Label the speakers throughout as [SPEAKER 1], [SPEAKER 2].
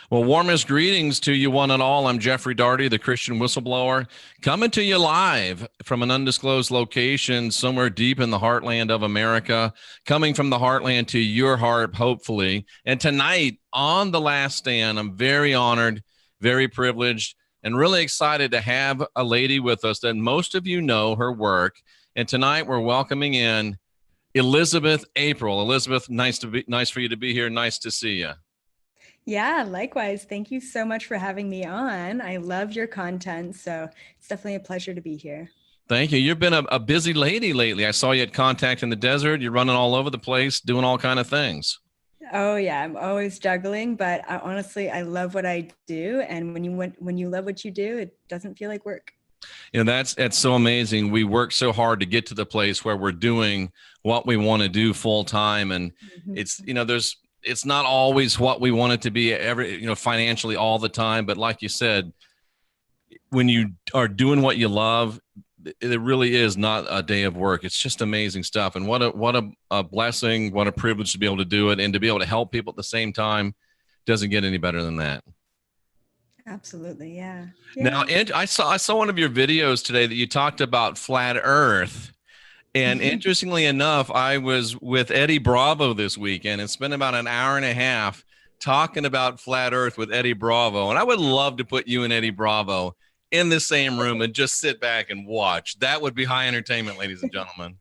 [SPEAKER 1] Well, warmest greetings to you one and all. I'm Jeffrey Daugherty, the Christian Whistleblower, coming to you live from an undisclosed location somewhere deep in the heartland of America, coming from the heartland to your heart, hopefully. And tonight on The Last Stand, I'm very honored, very privileged, and really excited to have a lady with us that most of you know her work. And tonight we're welcoming in Elizabeth April. Elizabeth, nice for you to be here. Nice to see you.
[SPEAKER 2] Yeah, likewise. Thank you so much for having me on. I love your content, so it's definitely a pleasure to be here.
[SPEAKER 1] Thank you. You've been a busy lady lately. I saw you at Contact in the Desert. You're running all over the place, doing all kind of things.
[SPEAKER 2] Oh yeah, I'm always juggling, but honestly, I love what I do, and when you love what you do, it doesn't feel like work.
[SPEAKER 1] You know, that's so amazing. We work so hard to get to the place where we're doing what we want to do full time, and it's it's not always what we want it to be financially all the time. But like you said, when you are doing what you love, it really is not a day of work. It's just amazing stuff. And what a blessing, what a privilege to be able to do it and to be able to help people at the same time. Doesn't get any better than that.
[SPEAKER 2] Absolutely. Yeah.
[SPEAKER 1] Now, and I saw one of your videos today that you talked about flat Earth. And interestingly enough, I was with Eddie Bravo this weekend and spent about an hour and a half talking about flat Earth with Eddie Bravo. And I would love to put you and Eddie Bravo in the same room and just sit back and watch. That would be high entertainment, ladies and gentlemen.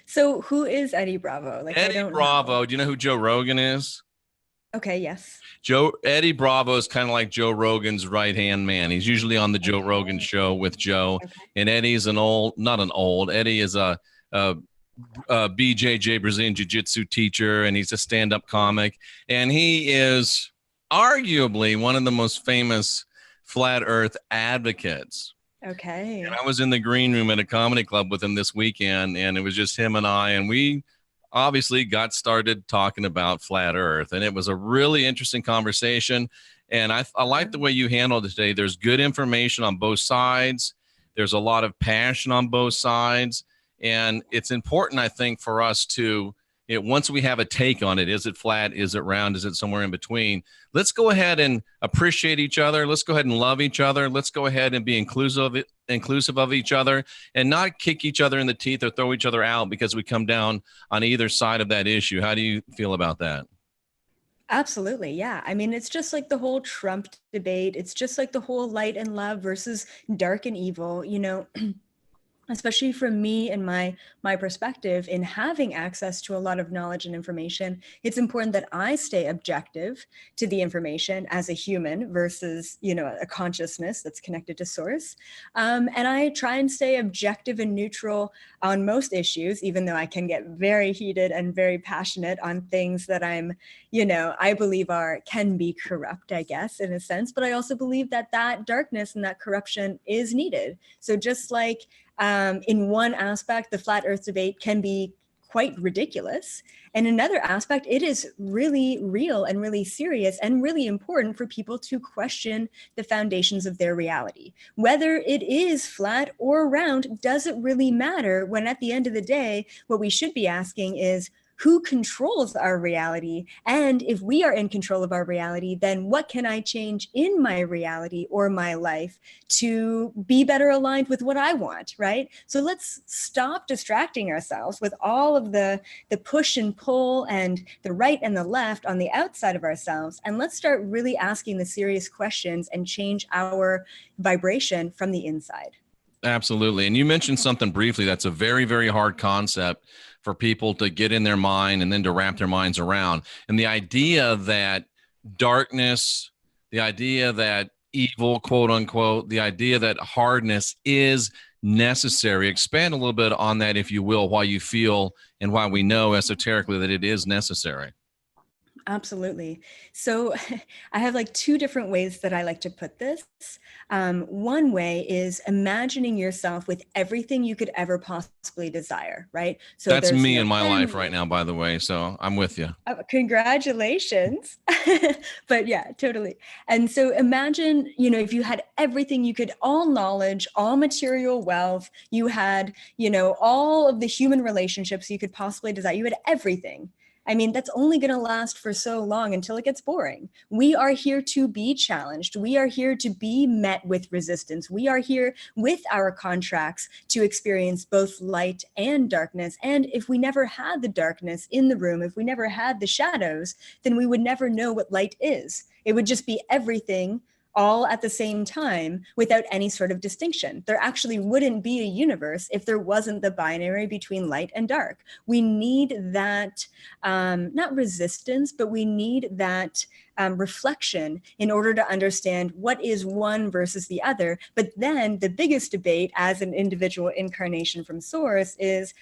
[SPEAKER 2] So who is Eddie Bravo?
[SPEAKER 1] Eddie Bravo. Do you know who Joe Rogan is?
[SPEAKER 2] Okay, yes.
[SPEAKER 1] Eddie Bravo is kind of like Joe Rogan's right-hand man. He's usually on the Joe Rogan show with Joe. Okay. And Eddie's Eddie is a BJJ, Brazilian Jiu-Jitsu teacher, and he's a stand-up comic. And he is arguably one of the most famous flat earth advocates.
[SPEAKER 2] Okay.
[SPEAKER 1] And I was in the green room at a comedy club with him this weekend, and it was just him and I, and we obviously got started talking about flat earth, and it was a really interesting conversation. And I like the way you handled it today. There's good information on both sides. There's a lot of passion on both sides. And it's important, I think, for us to, once we have a take on it, is it flat? Is it round? Is it somewhere in between? Let's go ahead and appreciate each other. Let's go ahead and love each other. Let's go ahead and be inclusive of each other and not kick each other in the teeth or throw each other out because we come down on either side of that issue. How do you feel about that?
[SPEAKER 2] Absolutely. Yeah. I mean, it's just like the whole Trump debate. It's just like the whole light and love versus dark and evil, especially from me and my perspective in having access to a lot of knowledge and information. It's important that I stay objective to the information as a human versus, a consciousness that's connected to source. And I try and stay objective and neutral on most issues, even though I can get very heated and very passionate on things that I believe can be corrupt, I guess, in a sense. But I also believe that darkness and that corruption is needed. So just like in one aspect, the flat earth debate can be quite ridiculous. And another aspect, it is really real and really serious and really important for people to question the foundations of their reality. Whether it is flat or round doesn't really matter when at the end of the day, what we should be asking is, who controls our reality? And if we are in control of our reality, then what can I change in my reality or my life to be better aligned with what I want, right? So let's stop distracting ourselves with all of the push and pull and the right and the left on the outside of ourselves. And let's start really asking the serious questions and change our vibration from the inside.
[SPEAKER 1] Absolutely. And you mentioned something briefly that's a very, very hard concept for people to get in their mind and then to wrap their minds around. And the idea that darkness, the idea that evil, quote unquote, the idea that hardness is necessary. Expand a little bit on that, if you will, why you feel and why we know esoterically that it is necessary.
[SPEAKER 2] Absolutely. So I have like two different ways that I like to put this. One way is imagining yourself with everything you could ever possibly desire, right?
[SPEAKER 1] So that's me in my life right now, by the way. So I'm with you.
[SPEAKER 2] Congratulations. But yeah, totally. And so imagine, if you had everything you could, all knowledge, all material wealth, you had, all of the human relationships you could possibly desire, you had everything. I mean, that's only going to last for so long until it gets boring. We are here to be challenged. We are here to be met with resistance. We are here with our contracts to experience both light and darkness. And if we never had the darkness in the room, if we never had the shadows, then we would never know what light is. It would just be everything all at the same time without any sort of distinction. There actually wouldn't be a universe if there wasn't the binary between light and dark. We need that, not resistance, but we need that reflection in order to understand what is one versus the other. But then the biggest debate as an individual incarnation from source is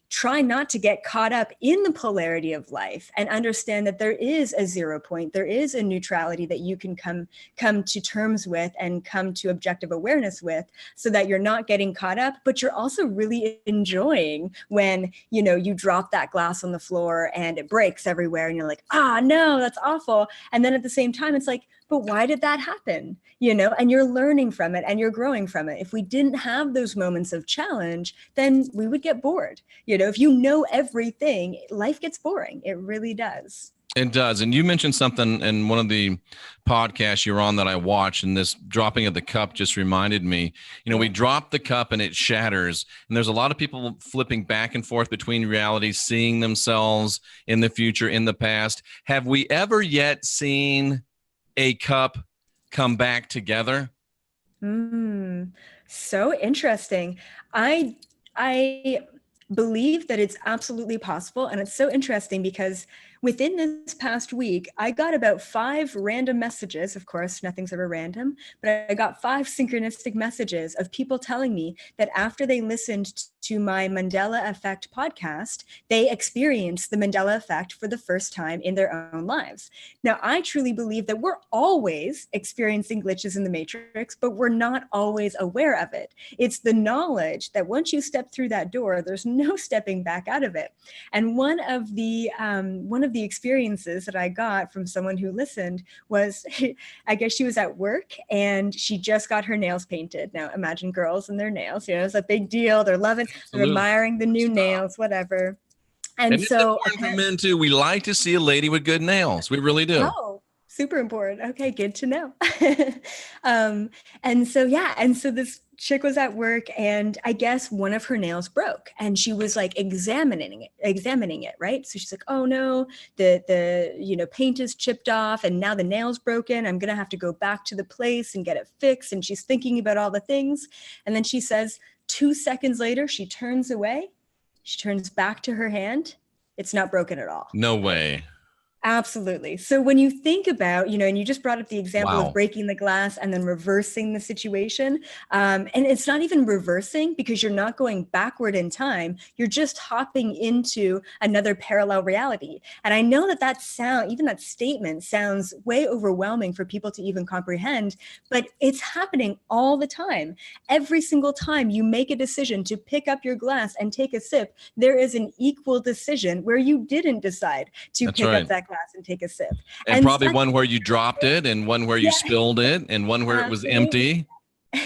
[SPEAKER 2] try not to get caught up in the polarity of life and understand that there is a 0 point, there is a neutrality that you can come to terms with and come to objective awareness with, so that you're not getting caught up, but you're also really enjoying when, you know, you drop that glass on the floor and it breaks everywhere and you're like, no, that's awful. And then at the same time, it's like, but why did that happen? You know, and you're learning from it and you're growing from it. If we didn't have those moments of challenge, then we would get bored. You know, if you know everything, life gets boring. It really does.
[SPEAKER 1] It does. And you mentioned something in one of the podcasts you're on that I watched, and this dropping of the cup just reminded me, you know, we drop the cup and it shatters. And there's a lot of people flipping back and forth between realities, seeing themselves in the future, in the past. Have we ever yet seen a cup come back together?
[SPEAKER 2] So interesting. I believe that it's absolutely possible. And it's so interesting because within this past week, I got about 5 random messages. Of course, nothing's ever random, but I got 5 synchronistic messages of people telling me that after they listened to my Mandela Effect podcast, they experienced the Mandela Effect for the first time in their own lives. Now, I truly believe that we're always experiencing glitches in the matrix, but we're not always aware of it. It's the knowledge that once you step through that door, there's no stepping back out of it. And one of the experiences that I got from someone who listened was, I guess she was at work and she just got her nails painted. Now, imagine girls and their nails, you know, it's a big deal. They're loving, they're admiring the new nails, whatever. And so
[SPEAKER 1] it's important for men too. We like to see a lady with good nails. We really do.
[SPEAKER 2] Oh, super important. Okay, good to know. And so this chick was at work and I guess one of her nails broke and she was like examining it, right? So she's like, oh no, the paint is chipped off and now the nail's broken. I'm gonna have to go back to the place and get it fixed. And she's thinking about all the things. And then she says, 2 seconds later, she turns away. She turns back to her hand. It's not broken at all.
[SPEAKER 1] No way.
[SPEAKER 2] Absolutely. So when you think about, and you just brought up the example of breaking the glass and then reversing the situation. And it's not even reversing because you're not going backward in time. You're just hopping into another parallel reality. And I know even that statement sounds way overwhelming for people to even comprehend, but it's happening all the time. Every single time you make a decision to pick up your glass and take a sip, there is an equal decision where you didn't decide to pick up that glass and take a sip.
[SPEAKER 1] And probably one where you dropped it and one where you spilled it and one where it was empty.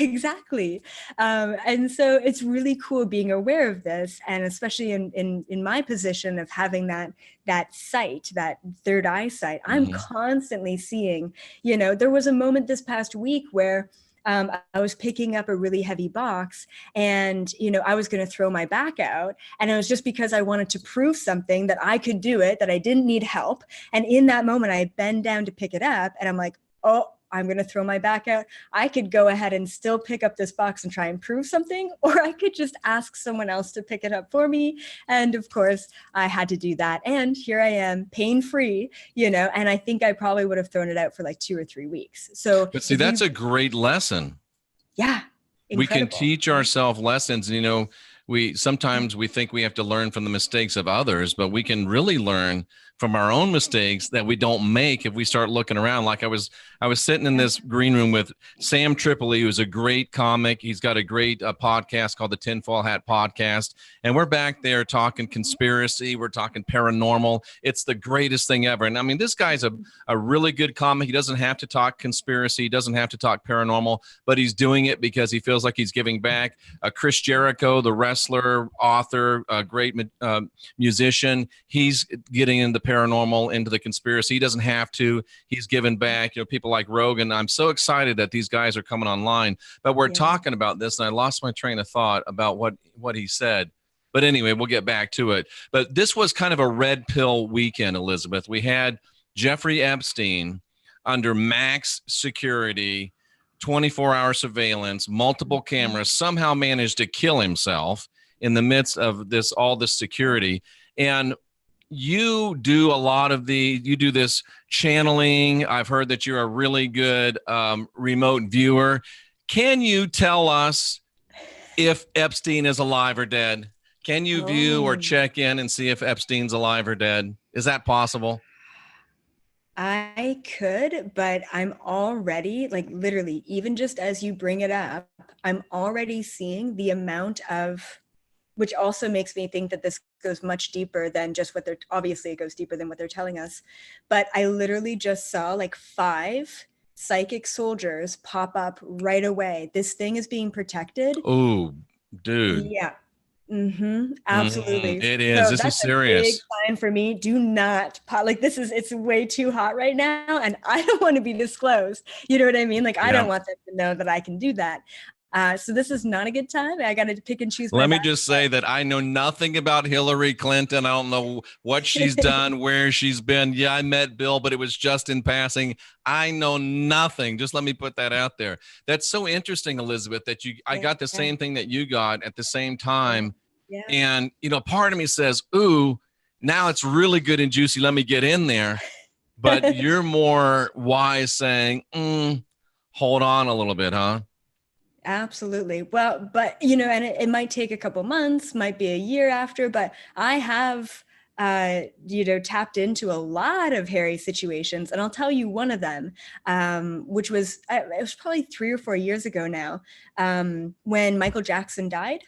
[SPEAKER 2] Exactly. And so it's really cool being aware of this. And especially in my position of having that sight, that third eye sight, I'm constantly seeing, there was a moment this past week where I was picking up a really heavy box and, I was going to throw my back out. And it was just because I wanted to prove something that I could do it, that I didn't need help. And in that moment, I bend down to pick it up and I'm like, oh, I'm going to throw my back out. I could go ahead and still pick up this box and try and prove something, or I could just ask someone else to pick it up for me. And of course, I had to do that. And here I am, pain-free, and I think I probably would have thrown it out for like 2 or 3 weeks. So,
[SPEAKER 1] but see, that's a great lesson.
[SPEAKER 2] Yeah.
[SPEAKER 1] Incredible. We can teach ourselves lessons. Sometimes we think we have to learn from the mistakes of others, but we can really learn from our own mistakes that we don't make if we start looking around. Like I was sitting in this green room with Sam Tripoli, who's a great comic. He's got a great podcast called the Tinfoil Hat Podcast. And we're back there talking conspiracy. We're talking paranormal. It's the greatest thing ever. And I mean, this guy's a really good comic. He doesn't have to talk conspiracy. He doesn't have to talk paranormal, but he's doing it because he feels like he's giving back. Chris Jericho, the wrestler, author, a great musician, he's getting into paranormal, into the conspiracy. He doesn't have to. He's given back. People like Rogan. I'm so excited that these guys are coming online. But we're talking about this, and I lost my train of thought about what he said. But anyway, we'll get back to it. But this was kind of a red pill weekend, Elizabeth. We had Jeffrey Epstein under max security, 24-hour surveillance, multiple cameras, somehow managed to kill himself in the midst of all this security. And you do this channeling. I've heard that you're a really good remote viewer. Can you tell us if Epstein is alive or dead? Can you view or check in and see if Epstein's alive or dead? Is that possible?
[SPEAKER 2] I could, but I'm already, like, literally, even just as you bring it up, I'm already seeing the amount of, which also makes me think that this goes much deeper than just obviously it goes deeper than what they're telling us. But I literally just saw like 5 psychic soldiers pop up right away. This thing is being protected.
[SPEAKER 1] Oh, dude.
[SPEAKER 2] Yeah. Absolutely.
[SPEAKER 1] It is.
[SPEAKER 2] So
[SPEAKER 1] this
[SPEAKER 2] that's
[SPEAKER 1] is serious.
[SPEAKER 2] A big sign for me. Do not it's way too hot right now, and I don't want to be disclosed. You know what I mean? Like, I don't want them to know that I can do that. So this is not a good time. I got to pick and choose.
[SPEAKER 1] Let me just say that I know nothing about Hillary Clinton. I don't know what she's done, where she's been. Yeah, I met Bill, but it was just in passing. I know nothing. Just let me put that out there. That's so interesting, Elizabeth, that I got the same thing that you got at the same time.
[SPEAKER 2] Yeah.
[SPEAKER 1] And, part of me says, ooh, now it's really good and juicy. Let me get in there. But you're more wise saying, hold on a little bit, huh?
[SPEAKER 2] Absolutely. Well, but, and it might take a couple months, might be a year after, but I have, tapped into a lot of hairy situations. And I'll tell you one of them, which was, it was probably 3 or 4 years ago now, when Michael Jackson died.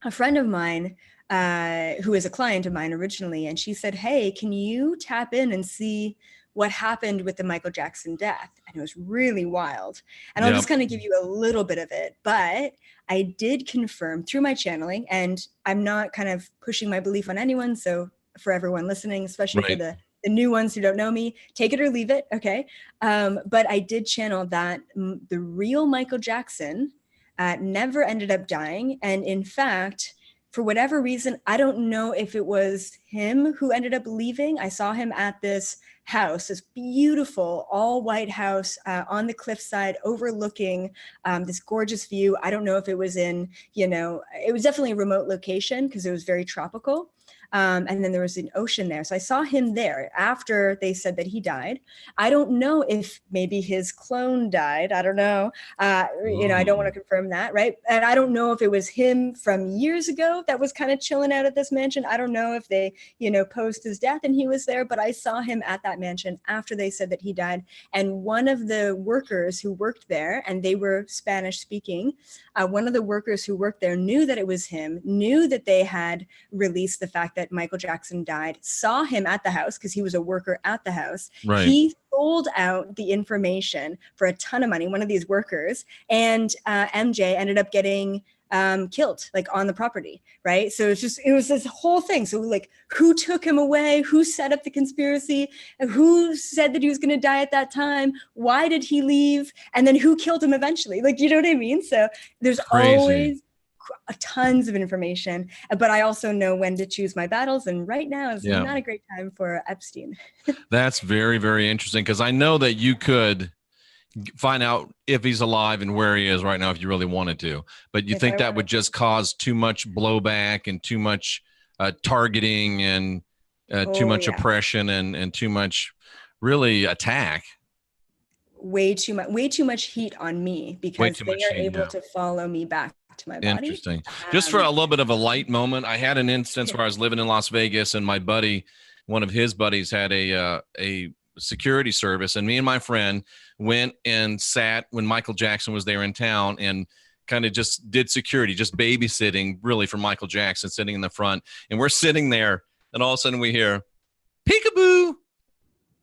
[SPEAKER 2] A friend of mine, who is a client of mine originally, and she said, hey, can you tap in and see what happened with the Michael Jackson death? And it was really wild. And I'll just kind of give you a little bit of it. But I did confirm through my channeling, and I'm not kind of pushing my belief on anyone. So for everyone listening, especially for the new ones who don't know me, take it or leave it. Okay. But I did channel that the real Michael Jackson never ended up dying. And in fact, for whatever reason, I don't know if it was him who ended up leaving. I saw him at this house, this beautiful all white house on the cliffside overlooking this gorgeous view. I don't know if it was it was definitely a remote location because it was very tropical. And then there was an ocean there. So I saw him there after they said that he died. I don't know if maybe his clone died. I don't know. I don't want to confirm that, right? And I don't know if it was him from years ago that was kind of chilling out at this mansion. I don't know if they, posed his death and he was there, but I saw him at that mansion after they said that he died. And one of the workers who worked there, and they were Spanish speaking, one of the workers who worked there knew that it was him, knew that they had released the fact that Michael Jackson died, saw him at the house because he was a worker at the house.
[SPEAKER 1] Right.
[SPEAKER 2] He sold out the information for a ton of money, one of these workers, and MJ ended up getting killed, like, on the property, right? So it was this whole thing. So, like, who took him away? Who set up the conspiracy? Who said that he was going to die at that time? Why did he leave? And then who killed him eventually? Like, you know what I mean? So there's always tons of information, but I also know when to choose my battles. And right now is not a great time for Epstein.
[SPEAKER 1] That's very, very interesting, because I know that you could find out if he's alive and where he is right now if you really wanted to, but you think that would just cause too much blowback and too much targeting and too much oppression and too much really attack.
[SPEAKER 2] Way too much heat on me, because they are able to follow me back to my body.
[SPEAKER 1] Interesting. Just for a little bit of a light moment, I had an instance where I was living in Las Vegas, and my buddy, one of his buddies, had a security service, and me and my friend went and sat when Michael Jackson was there in town and kind of just did security, just babysitting really for Michael Jackson, sitting in the front. And we're sitting there, and all of a sudden we hear peekaboo.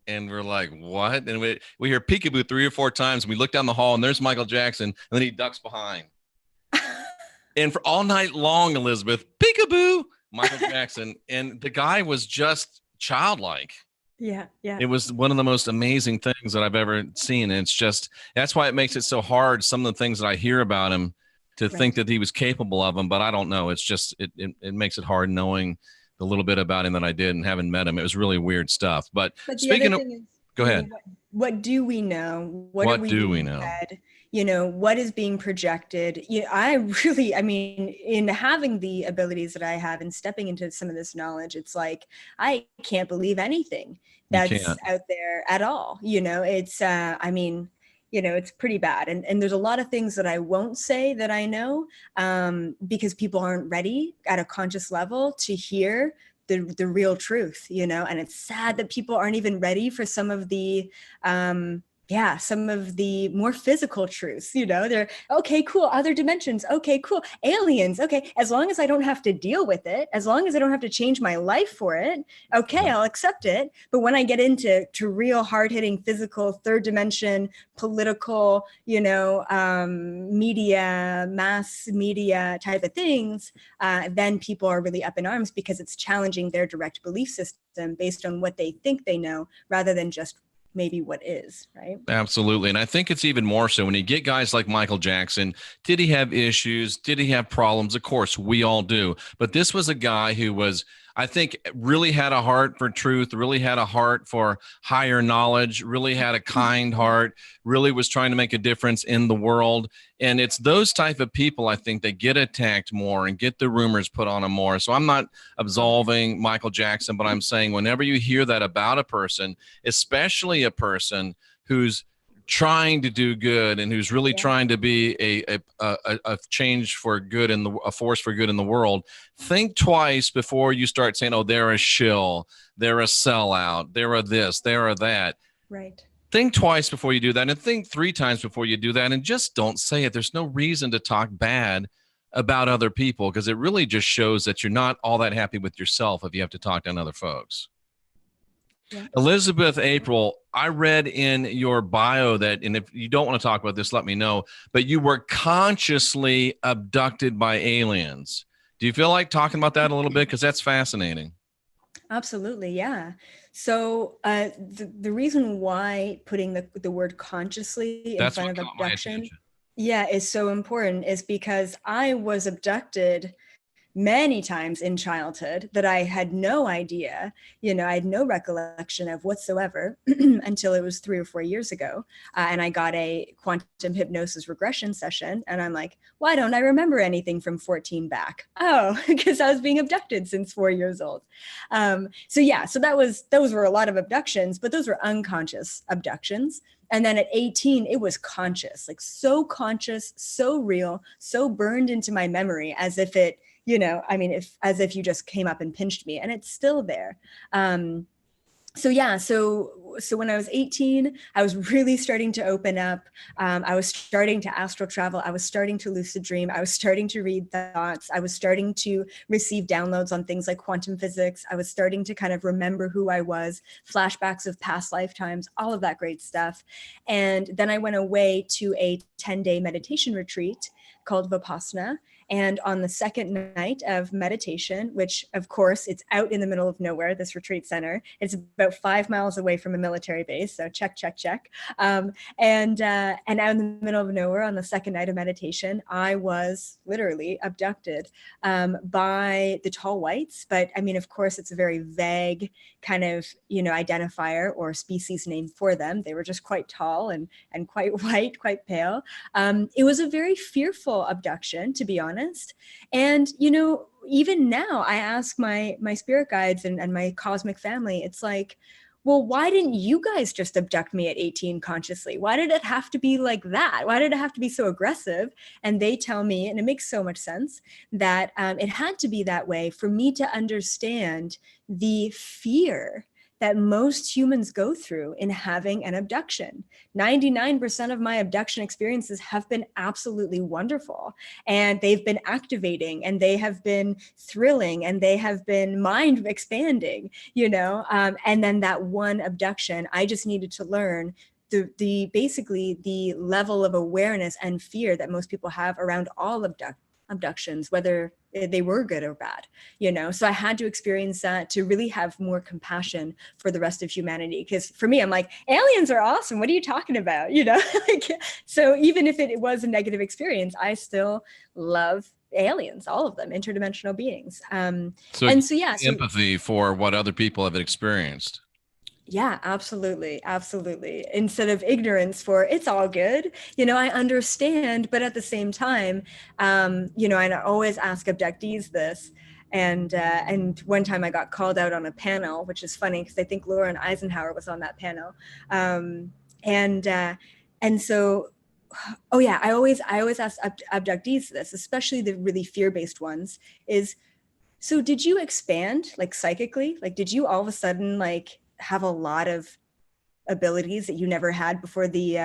[SPEAKER 1] And we're like, what? And we hear peekaboo 3 or 4 times, and we look down the hall, and there's Michael Jackson, and then he ducks behind. And for all night long, Elizabeth, peekaboo, Michael Jackson. And the guy was just childlike.
[SPEAKER 2] Yeah. Yeah.
[SPEAKER 1] It was one of the most amazing things that I've ever seen. And it's just, that's why it makes it so hard. Some of the things that I hear about him, to think that he was capable of them, but I don't know. It's just, it makes it hard knowing the little bit about him that I did and haven't met him. It was really weird stuff. But
[SPEAKER 2] the other
[SPEAKER 1] speaking of,
[SPEAKER 2] thing is,
[SPEAKER 1] go ahead.
[SPEAKER 2] What do we know? What are
[SPEAKER 1] What
[SPEAKER 2] we
[SPEAKER 1] do we
[SPEAKER 2] being
[SPEAKER 1] know?
[SPEAKER 2] fed? What is being projected? I mean, in having the abilities that I have and stepping into some of this knowledge, it's like, I can't believe anything that's out there at all. It's, I mean, it's pretty bad. And there's a lot of things that I won't say that I know, because people aren't ready at a conscious level to hear the real truth, and it's sad that people aren't even ready for some of the some of the more physical truths. They're okay, cool, other dimensions, okay, cool, aliens, okay, as long as I don't have to deal with it, as long as I don't have to change my life for it, okay, I'll accept it. But when I get into real hard-hitting physical third dimension political, media, mass media type of things, then people are really up in arms, because it's challenging their direct belief system based on what they think they know, rather than just maybe what is, right?
[SPEAKER 1] Absolutely. And I think it's even more so when you get guys like Michael Jackson. Did he have issues? Did he have problems? Of course, we all do. But this was a guy who was, I think, really had a heart for truth, really had a heart for higher knowledge, really had a kind heart, really was trying to make a difference in the world. And it's those type of people, I think, that get attacked more and get the rumors put on them more. So I'm not absolving Michael Jackson, but I'm saying whenever you hear that about a person, especially a person who's trying to do good and who's really trying to be a change for good in a force for good in the world, think twice before you start saying, oh, they're a shill, they're a sellout, they're a this, they're a that.
[SPEAKER 2] Right.
[SPEAKER 1] Think twice before you do that, and think 3 times before you do that, and just don't say it. There's no reason to talk bad about other people, because it really just shows that you're not all that happy with yourself if you have to talk down other folks. Yeah. Elizabeth April, I read in your bio that, and if you don't want to talk about this, let me know, but you were consciously abducted by aliens. Do you feel like talking about that a little bit? Because that's fascinating.
[SPEAKER 2] Absolutely, yeah. So the reason why putting the word consciously in front of abduction, is so important is because I was abducted many times in childhood that I had no idea, I had no recollection of whatsoever until it was 3 or 4 years ago. And I got a quantum hypnosis regression session. And I'm like, why don't I remember anything from 14 back? Oh, because I was being abducted since 4 years old. So those were a lot of abductions, but those were unconscious abductions. And then at 18, it was conscious, like so conscious, so real, so burned into my memory, as if it, as if you just came up and pinched me, and it's still there. So when I was 18, I was really starting to open up. I was starting to astral travel. I was starting to lucid dream. I was starting to read thoughts. I was starting to receive downloads on things like quantum physics. I was starting to kind of remember who I was, flashbacks of past lifetimes, all of that great stuff. And then I went away to a 10-day meditation retreat called Vipassana. And on the second night of meditation, which of course it's out in the middle of nowhere, this retreat center, it's about 5 miles away from a military base. So check. And out in the middle of nowhere on the second night of meditation, I was literally abducted by the tall whites. But I mean, of course, it's a very vague kind of, identifier or species name for them. They were just quite tall and quite white, quite pale. It was a very fearful abduction, to be honest. And, even now I ask my spirit guides and my cosmic family, it's like, well, why didn't you guys just abduct me at 18 consciously? Why did it have to be like that? Why did it have to be so aggressive? And they tell me, and it makes so much sense, that it had to be that way for me to understand the fear that most humans go through in having an abduction. 99% of my abduction experiences have been absolutely wonderful, and they've been activating, and they have been thrilling, and they have been mind expanding, and then that one abduction, I just needed to learn basically the level of awareness and fear that most people have around all abductions, whether they were good or bad, so I had to experience that to really have more compassion for the rest of humanity. Because for me, I'm like, aliens are awesome, what are you talking about? Like, so even if it was a negative experience, I still love aliens, all of them, interdimensional beings.
[SPEAKER 1] So
[SPEAKER 2] And so yeah, so
[SPEAKER 1] empathy for what other people have experienced.
[SPEAKER 2] yeah, absolutely. Absolutely. Instead of ignorance for it's all good, I understand, but at the same time, and I always ask abductees this. And one time I got called out on a panel, which is funny because I think Lauren Eisenhower was on that panel. And so, oh yeah, I always ask abductees this, especially the really fear-based ones, is, so did you expand like psychically? Like, did you all of a sudden like have a lot of abilities that you never had before the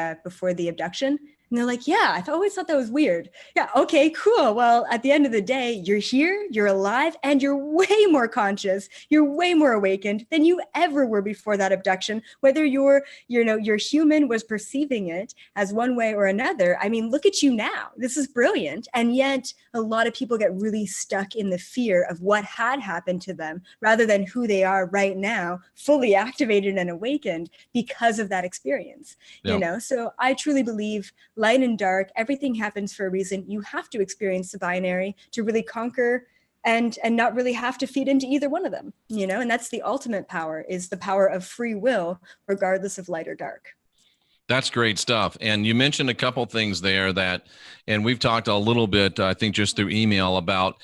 [SPEAKER 2] abduction? And they're like, yeah, always thought that was weird. Yeah, okay, cool. Well, at the end of the day, you're here, you're alive, and you're way more conscious. You're way more awakened than you ever were before that abduction. Whether your human was perceiving it as one way or another. I mean, look at you now. This is brilliant. And yet a lot of people get really stuck in the fear of what had happened to them rather than who they are right now, fully activated and awakened because of that experience.
[SPEAKER 1] Yep.
[SPEAKER 2] So I truly believe light and dark, everything happens for a reason. You have to experience the binary to really conquer and not really have to feed into either one of them, and that's the ultimate power, is the power of free will, regardless of light or dark.
[SPEAKER 1] That's great stuff. And you mentioned a couple things there and we've talked a little bit, I think just through email, about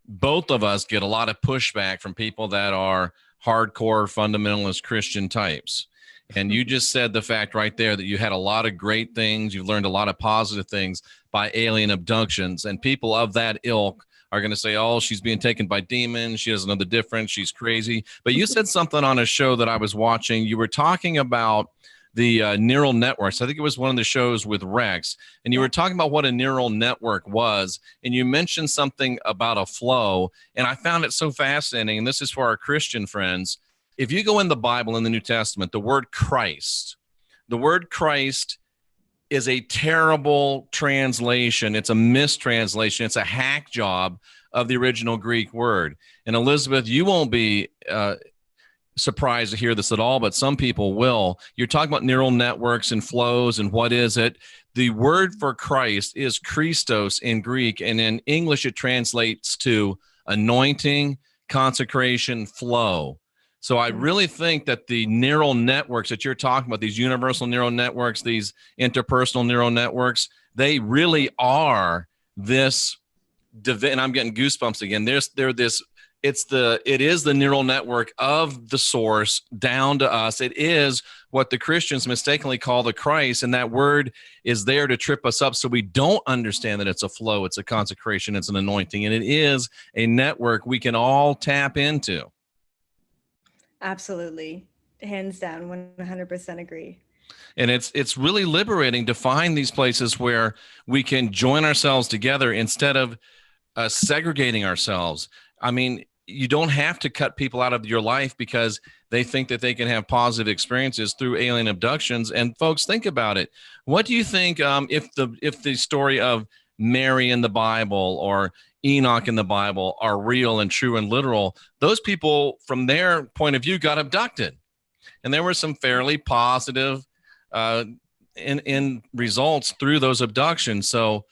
[SPEAKER 1] both of us get a lot of pushback from people that are hardcore fundamentalist Christian types. And you just said the fact right there that you had a lot of great things. You've learned a lot of positive things by alien abductions. And people of that ilk are going to say, oh, she's being taken by demons. She doesn't know the difference. She's crazy. But you said something on a show that I was watching. You were talking about the neural networks. I think it was one of the shows with Rex. And you were talking about what a neural network was. And you mentioned something about a flow. And I found it so fascinating. And this is for our Christian friends. If you go in the Bible, in the New Testament, the word Christ is a terrible translation. It's a mistranslation. It's a hack job of the original Greek word. And Elizabeth, you won't be surprised to hear this at all, but some people will. You're talking about neural networks and flows and what is it? The word for Christ is Christos in Greek, and in English it translates to anointing, consecration, flow. So I really think that the neural networks that you're talking about, these universal neural networks, these interpersonal neural networks, they really are this and I'm getting goosebumps again. It is the neural network of the source down to us. It is what the Christians mistakenly call the Christ, and that word is there to trip us up so we don't understand that it's a flow, it's a consecration, it's an anointing, and it is a network we can all tap into.
[SPEAKER 2] Absolutely. Hands down, 100% agree.
[SPEAKER 1] And it's really liberating to find these places where we can join ourselves together instead of segregating ourselves. I mean, you don't have to cut people out of your life because they think that they can have positive experiences through alien abductions. And folks, think about it. What do you think if the story of Mary in the Bible or Enoch in the Bible are real and true and literal? Those people, from their point of view, got abducted. And there were some fairly positive in results through those abductions. So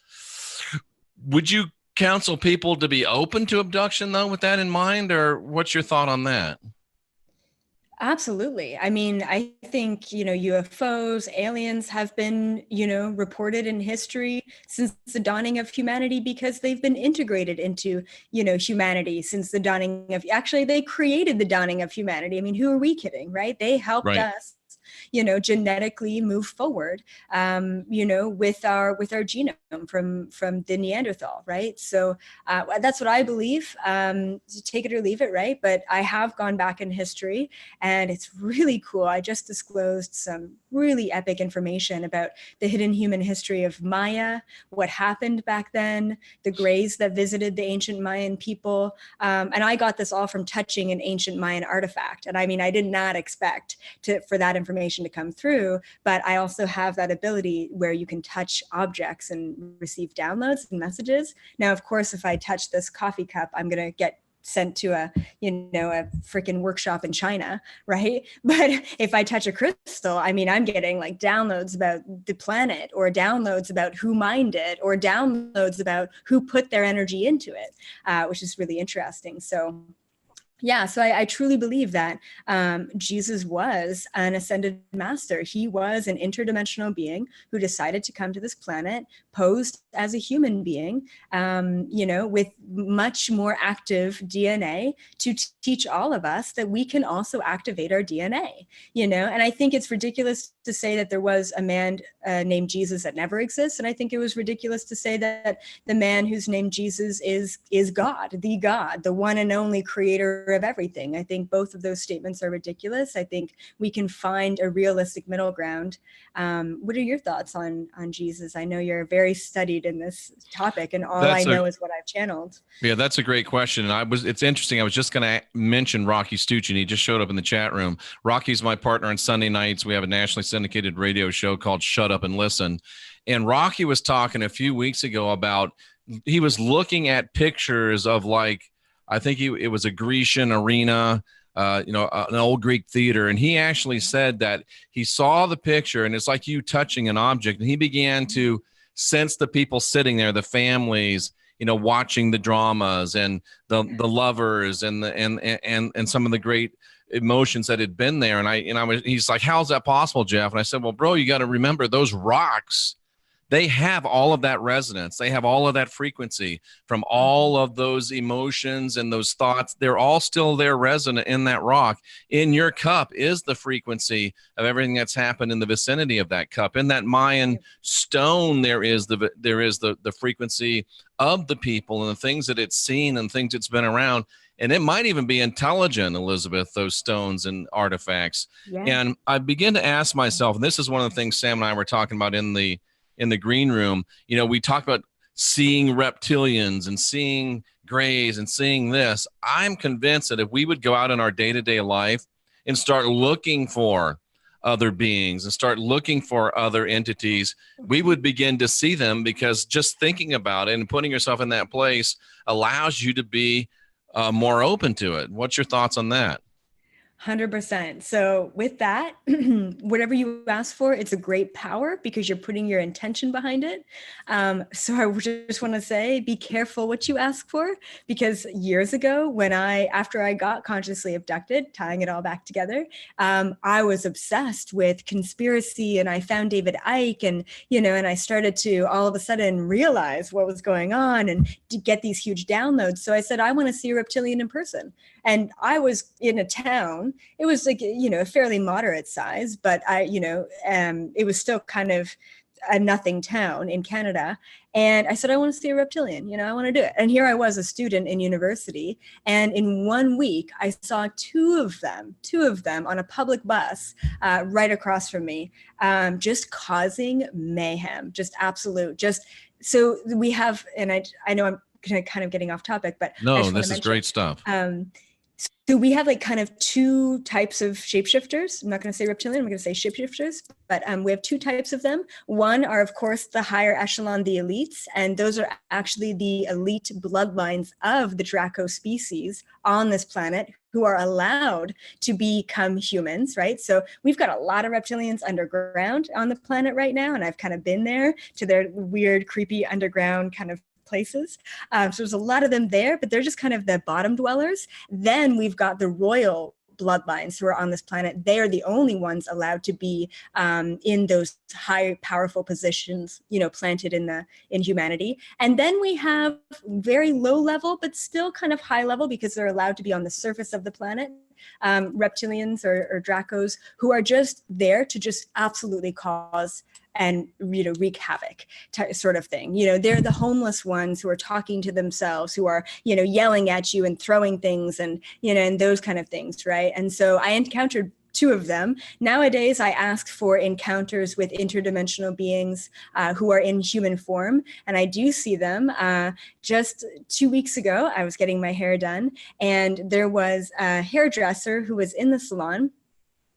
[SPEAKER 1] would you counsel people to be open to abduction, though, with that in mind? Or what's your thought on that?
[SPEAKER 2] Absolutely. I mean, I think, UFOs, aliens have been, reported in history since the dawning of humanity because they've been integrated into, humanity since the dawning of, actually, they created the dawning of humanity. I mean, who are we kidding, right? They helped us, genetically move forward, with our genome from the Neanderthal, right? So that's what I believe. Take it or leave it, right? But I have gone back in history, and it's really cool. I just disclosed some really epic information about the hidden human history of Maya, what happened back then, the Greys that visited the ancient Mayan people. And I got this all from touching an ancient Mayan artifact. And I mean, I did not expect for that information to come through, but I also have that ability where you can touch objects and receive downloads and messages. Now, of course, if I touch this coffee cup, I'm going to get sent to a freaking workshop in China, right? But if I touch a crystal, I mean, I'm getting like downloads about the planet, or downloads about who mined it, or downloads about who put their energy into it, which is really interesting. So yeah, so I truly believe that Jesus was an ascended master. He was an interdimensional being who decided to come to this planet, posed as a human being, with much more active DNA to teach all of us that we can also activate our DNA, and I think it's ridiculous to say that there was a man named Jesus that never exists. And I think it was ridiculous to say that the man whose name Jesus is God, the one and only creator of everything. I think both of those statements are ridiculous. I think we can find a realistic middle ground. What are your thoughts on Jesus? I know you're very studied in this topic, and all I know is what I've channeled.
[SPEAKER 1] Yeah, that's a great question. And it's interesting. I was just going to mention Rocky Stucci. He just showed up in the chat room. Rocky's my partner on Sunday nights. We have a nationally syndicated radio show called Shut Up and Listen. And Rocky was talking a few weeks ago about, he was looking at pictures of, like, I think it was a Grecian arena, an old Greek theater. And he actually said that he saw the picture, and it's like you touching an object. And he began to sense the people sitting there, the families, watching the dramas, and the lovers, and some of the great emotions that had been there. He's like, how's that possible, Jeff? And I said, well, bro, you got to remember, those rocks, they have all of that resonance. They have all of that frequency from all of those emotions and those thoughts. They're all still there, resonant in that rock. In your cup is the frequency of everything that's happened in the vicinity of that cup. In that Mayan stone, there is the frequency of the people and the things that it's seen and things it's been around. And it might even be intelligent, Elizabeth, those stones and artifacts. Yeah. And I begin to ask myself, and this is one of the things Sam and I were talking about in the green room, we talk about seeing reptilians and seeing grays and seeing this. I'm convinced that if we would go out in our day-to-day life and start looking for other beings and start looking for other entities, we would begin to see them, because just thinking about it and putting yourself in that place allows you to be more open to it. What's your thoughts on that?
[SPEAKER 2] 100%. So with that, whatever you ask for, it's a great power because you're putting your intention behind it. So I just want to say, be careful what you ask for, because years ago, after I got consciously abducted, tying it all back together, I was obsessed with conspiracy, and I found David Icke, and I started to all of a sudden realize what was going on and to get these huge downloads. So I said, I want to see a reptilian in person. And I was in a town. It was like, a fairly moderate size, but it was still kind of a nothing town in Canada. And I said, I want to see a reptilian, I want to do it. And here I was, a student in university. And in 1 week, I saw two of them on a public bus right across from me, just causing mayhem, just absolute, so we have, and I know I'm kind of getting off topic, but
[SPEAKER 1] no, this is great stuff.
[SPEAKER 2] So we have like kind of two types of shapeshifters. I'm not going to say reptilian, I'm going to say shapeshifters, but we have two types of them. One are, of course, the higher echelon, the elites, and those are actually the elite bloodlines of the Draco species on this planet who are allowed to become humans, right? So we've got a lot of reptilians underground on the planet right now, and I've kind of been there to their weird, creepy underground kind of places. So there's a lot of them there, but they're just kind of the bottom dwellers. Then we've got the royal bloodlines who are on this planet. They are the only ones allowed to be in those high, powerful positions, planted in humanity. And then we have very low level, but still kind of high level, because they're allowed to be on the surface of the planet. Reptilians or Dracos, who are just there to just absolutely cause and wreak havoc sort of thing. They're the homeless ones who are talking to themselves, who are yelling at you and throwing things, and and those kind of things, right? And so I encountered two of them. Nowadays, I ask for encounters with interdimensional beings who are in human form, and I do see them. Just 2 weeks ago, I was getting my hair done, and there was a hairdresser who was in the salon.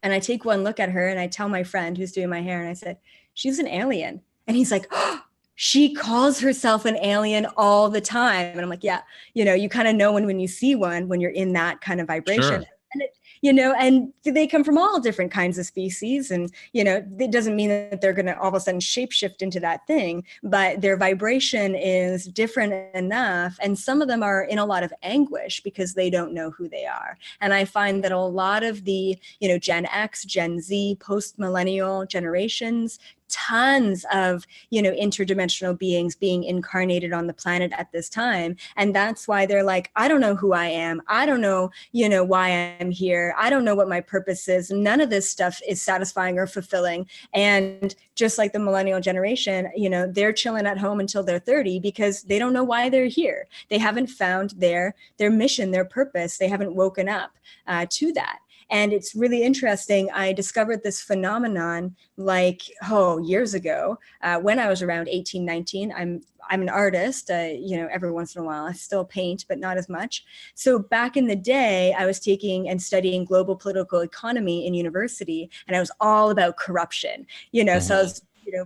[SPEAKER 2] And I take one look at her and I tell my friend who's doing my hair, and I said, she's an alien. And he's like, oh, she calls herself an alien all the time. And I'm like, yeah, you kind of know when you see one, when you're in that kind of vibration.
[SPEAKER 1] Sure.
[SPEAKER 2] And and they come from all different kinds of species. And, it doesn't mean that they're going to all of a sudden shapeshift into that thing, but their vibration is different enough. And some of them are in a lot of anguish because they don't know who they are. And I find that a lot of the, Gen X, Gen Z, post-millennial generations, tons of interdimensional beings being incarnated on the planet at this time, and that's why they're like, I don't know who I am, I don't know why I'm here, I don't know what my purpose is, none of this stuff is satisfying or fulfilling. And just like the millennial generation, they're chilling at home until they're 30 because they don't know why they're here. They haven't found their mission, their purpose. They haven't woken up to that. And it's really interesting. I discovered this phenomenon years ago when I was around 18, 19. I'm an artist, every once in a while I still paint, but not as much. So back in the day, I was taking and studying global political economy in university, and I was all about corruption, so I was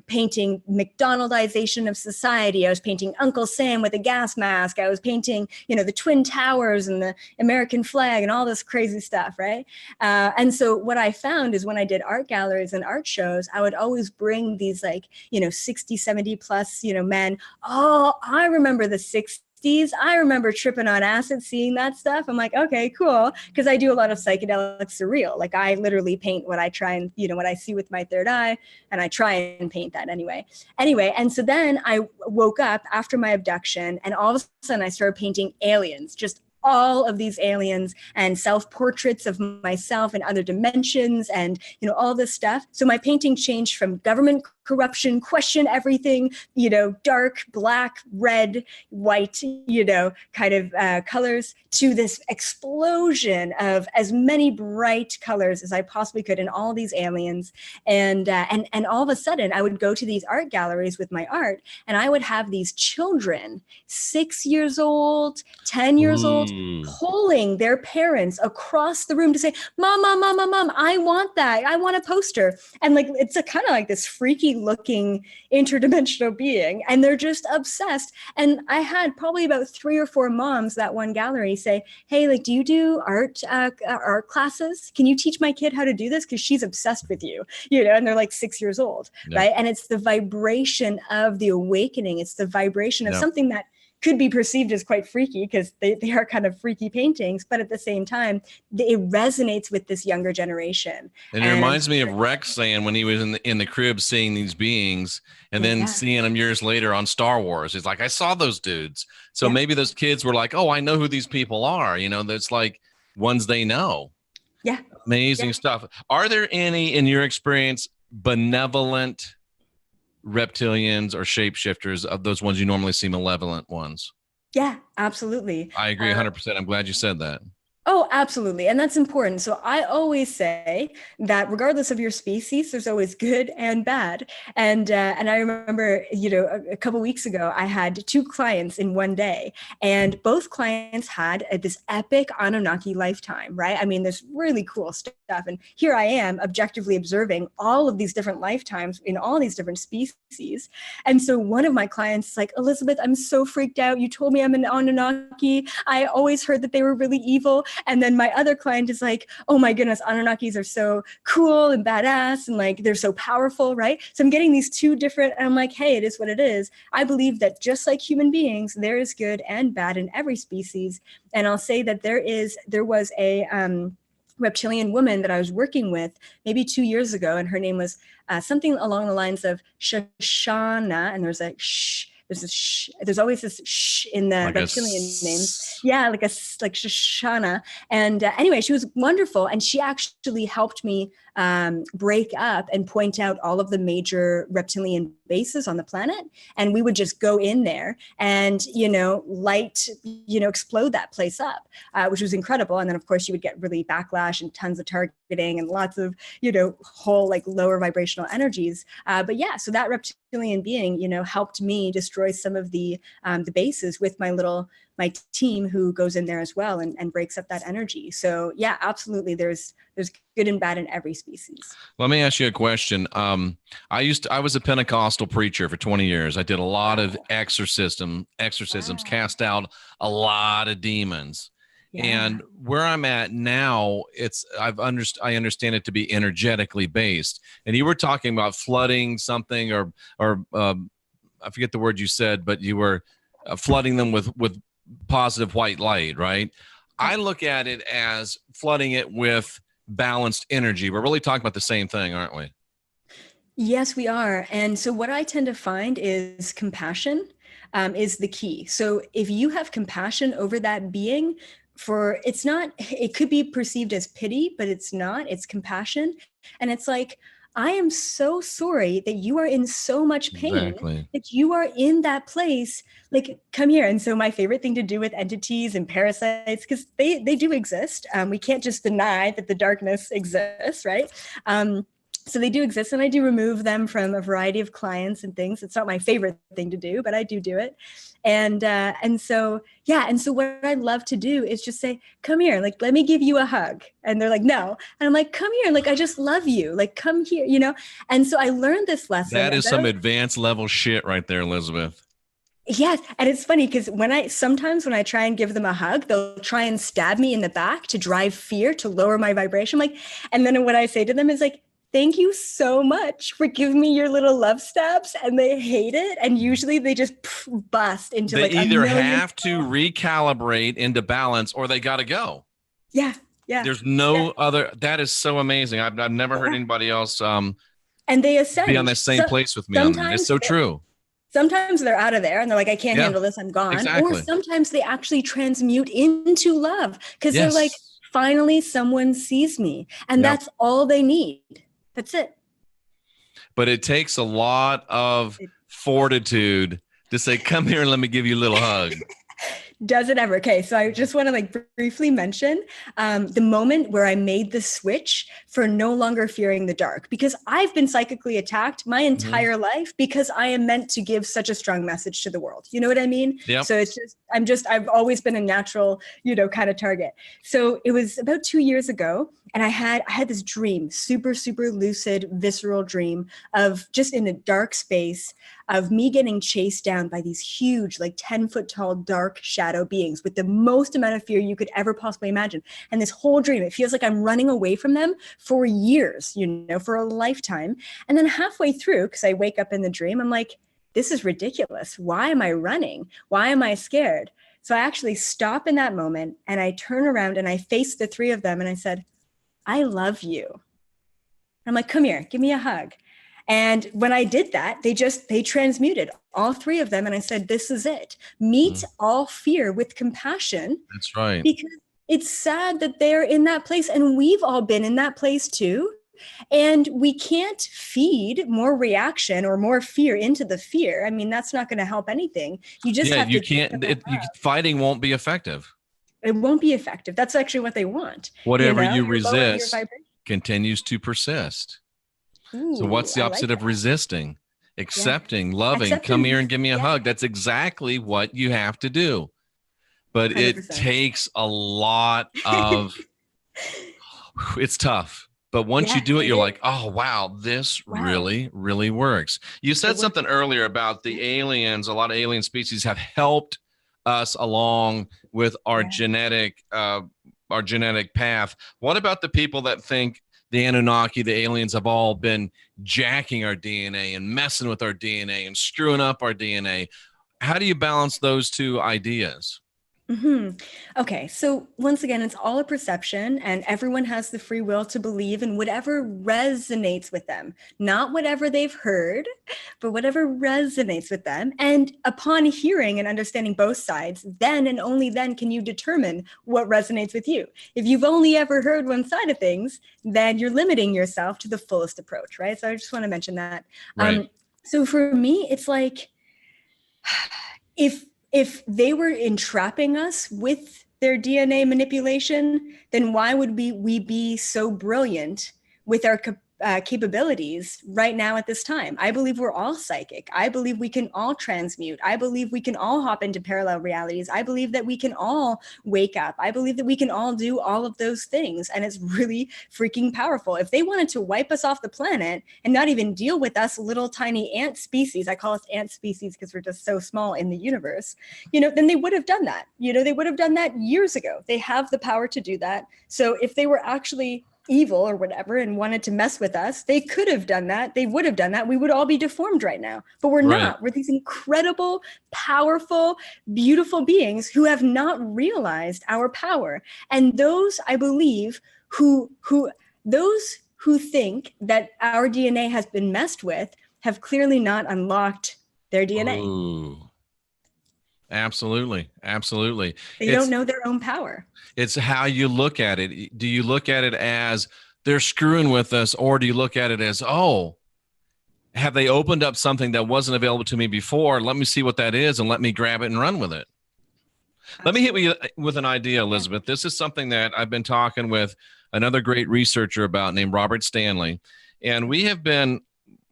[SPEAKER 2] painting McDonaldization of society. I was painting Uncle Sam with a gas mask. I was painting, the Twin Towers and the American flag and all this crazy stuff, right? And so what I found is when I did art galleries and art shows, I would always bring these 60, 70 plus, men. Oh, I remember the 60s. I remember tripping on acid, seeing that stuff. I'm like, okay, cool. Because I do a lot of psychedelic surreal. Like I literally paint what I try and, what I see with my third eye. And I try and paint that anyway. And so then I woke up after my abduction, and all of a sudden I started painting aliens, just all of these aliens and self-portraits of myself in other dimensions and, all this stuff. So my painting changed from government corruption, question everything, dark, black, red, white, kind of colors, to this explosion of as many bright colors as I possibly could in all these aliens. And all of a sudden I would go to these art galleries with my art, and I would have these children, 6 years old, 10 years old, pulling their parents across the room to say, mom, mom, mom, mom, mom, I want that. I want a poster. And it's a kind of like this freaky looking interdimensional being. And they're just obsessed. And I had probably about 3 or 4 moms that one gallery say, hey, do you do art classes? Can you teach my kid how to do this? Because she's obsessed with you, and they're 6 years old, right? And it's the vibration of the awakening. It's the vibration of something that could be perceived as quite freaky, because they are kind of freaky paintings, but at the same time, it resonates with this younger generation.
[SPEAKER 1] And it reminds me of Rex saying when he was in the crib seeing these beings, and then seeing them years later on Star Wars. He's like, I saw those dudes. So maybe those kids were like, oh, I know who these people are. That's like ones they know.
[SPEAKER 2] Yeah.
[SPEAKER 1] Amazing stuff. Are there any, in your experience, benevolent reptilians or shapeshifters, of those ones you normally see, malevolent ones?
[SPEAKER 2] Yeah, absolutely.
[SPEAKER 1] I agree 100%. I'm glad you said that.
[SPEAKER 2] Oh, absolutely. And that's important. So I always say that regardless of your species, there's always good and bad. And I remember, a couple of weeks ago, I had 2 clients in one day, and both clients had this epic Anunnaki lifetime, right? I mean, this really cool stuff. And here I am objectively observing all of these different lifetimes in all these different species. And so one of my clients is like, Elizabeth, I'm so freaked out. You told me I'm an Anunnaki. I always heard that they were really evil. And then my other client is like, oh my goodness, Anunnakis are so cool and badass, and they're so powerful, right? So I'm getting these 2 different, and I'm like, hey, it is what it is. I believe that just like human beings, there is good and bad in every species. And I'll say that there was a reptilian woman that I was working with maybe 2 years ago, and her name was something along the lines of Shoshana, and there's a shh. There's always this shh in the reptilian names. Yeah, like Shoshana. And anyway, she was wonderful. And she actually helped me break up and point out all of the major reptilian bases on the planet. And we would just go in there and, explode that place up, which was incredible. And then, of course, you would get really backlash and tons of targeting and lots of, whole lower vibrational energies. But yeah, so that reptilian being, helped me destroy some of the bases with my little team who goes in there as well and breaks up that energy. So yeah, absolutely. There's good and bad in every species.
[SPEAKER 1] Let me ask you a question. I was a Pentecostal preacher for 20 years. I did a lot of exorcisms, cast out a lot of demons.
[SPEAKER 2] Yeah.
[SPEAKER 1] And where I'm at now, I understand it to be energetically based. And you were talking about flooding something, or I forget the word you said, but you were flooding them with positive white light, right? I look at it as flooding it with balanced energy. We're really talking about the same thing, aren't we?
[SPEAKER 2] Yes, we are. And so what I tend to find is compassion is the key. So if you have compassion over that being, it could be perceived as pity, but it's not, it's compassion. And it's like, I am so sorry that you are in so much pain, that you are in that place. Like, come here. And so my favorite thing to do with entities and parasites, because they do exist. We can't just deny that the darkness exists, right? So they do exist, and I do remove them from a variety of clients and things. It's not my favorite thing to do, but I do it. And so what I love to do is just say, come here, like, let me give you a hug. And they're like, no. And I'm like, come here. Like, I just love you. Like, come here, And so I learned this lesson.
[SPEAKER 1] That is some advanced level shit right there, Elizabeth.
[SPEAKER 2] Yes. And it's funny because sometimes when I try and give them a hug, they'll try and stab me in the back to drive fear, to lower my vibration. Like, and then what I say to them is like, thank you so much for giving me your little love stabs. And they hate it. And usually they just bust into
[SPEAKER 1] they either have to recalibrate into balance, or they got to go.
[SPEAKER 2] Yeah. Yeah.
[SPEAKER 1] There's no other. That is so amazing. I've never heard anybody else
[SPEAKER 2] and they ascend,
[SPEAKER 1] be on the same place with me on that. It's so true.
[SPEAKER 2] Sometimes they're out of there and they're like, I can't handle this, I'm gone. Exactly. Or sometimes they actually transmute into love because they're like, finally someone sees me. And that's all they need. That's it.
[SPEAKER 1] But it takes a lot of fortitude to say, come here and let me give you a little hug.
[SPEAKER 2] Does it ever? Okay, so I just want to briefly mention the moment where I made the switch for no longer fearing the dark, because I've been psychically attacked my entire life because I am meant to give such a strong message to the world. You know what I mean?
[SPEAKER 1] Yep.
[SPEAKER 2] So I've always been a natural, kind of target. So it was about 2 years ago, and I had this dream, super, super lucid, visceral dream of just in a dark space of me getting chased down by these huge, like 10-foot tall, dark shadow beings with the most amount of fear you could ever possibly imagine. And this whole dream, it feels like I'm running away from them for years, for a lifetime. And then halfway through, because I wake up in the dream, I'm like, this is ridiculous. Why am I running? Why am I scared? So I actually stop in that moment and I turn around and I face the three of them and I said, I love you. I'm like, come here, give me a hug. And when I did that, they transmuted, all three of them. And I said, this is it. Meet all fear with compassion.
[SPEAKER 1] That's right.
[SPEAKER 2] Because it's sad that they're in that place. And we've all been in that place too. And we can't feed more reaction or more fear into the fear. I mean, that's not going to help anything. You just have to.
[SPEAKER 1] Fighting won't be effective.
[SPEAKER 2] It won't be effective. That's actually what they want.
[SPEAKER 1] Whatever you resist continues to persist.
[SPEAKER 2] Ooh,
[SPEAKER 1] so what's the opposite of resisting? Accepting, loving, come here and give me a hug. That's exactly what you have to do. But 100%. It takes a lot of, it's tough. But once you do it, you're like, oh, wow, this really, really works. You said something earlier about the aliens. A lot of alien species have helped us along with our genetic path. What about the people that think the Anunnaki, the aliens have all been jacking our DNA and messing with our DNA and screwing up our DNA? How do you balance those two ideas?
[SPEAKER 2] Okay, so once again, it's all a perception, and everyone has the free will to believe in whatever resonates with them, not whatever they've heard, but whatever resonates with them. And upon hearing and understanding both sides, then and only then can you determine what resonates with you. If you've only ever heard one side of things, then you're limiting yourself to the fullest approach, right? So I just want to mention that.
[SPEAKER 1] Right.
[SPEAKER 2] So for me, it's like, if they were entrapping us with their DNA manipulation, then why would we be so brilliant with our capabilities right now at this time. I believe we're all psychic. I believe we can all transmute. I believe we can all hop into parallel realities. I believe that we can all wake up. I believe that we can all do all of those things. And it's really freaking powerful. If they wanted to wipe us off the planet and not even deal with us little tiny ant species, I call us ant species because we're just so small in the universe, then they would have done that. They would have done that years ago. They have the power to do that. So if they were actually evil or whatever and wanted to mess with us, they could have done that. They would have done that. We would all be deformed right now, but we're not. We're these incredible, powerful, beautiful beings who have not realized our power. And those, I believe, those who think that our DNA has been messed with have clearly not unlocked their DNA.
[SPEAKER 1] Ooh. Absolutely.
[SPEAKER 2] They don't know their own power.
[SPEAKER 1] It's how you look at it. Do you look at it as they're screwing with us, or do you look at it as, oh, have they opened up something that wasn't available to me before? Let me see what that is and let me grab it and run with it. Absolutely. Let me hit you with an idea, Elizabeth. This is something that I've been talking with another great researcher about named Robert Stanley. And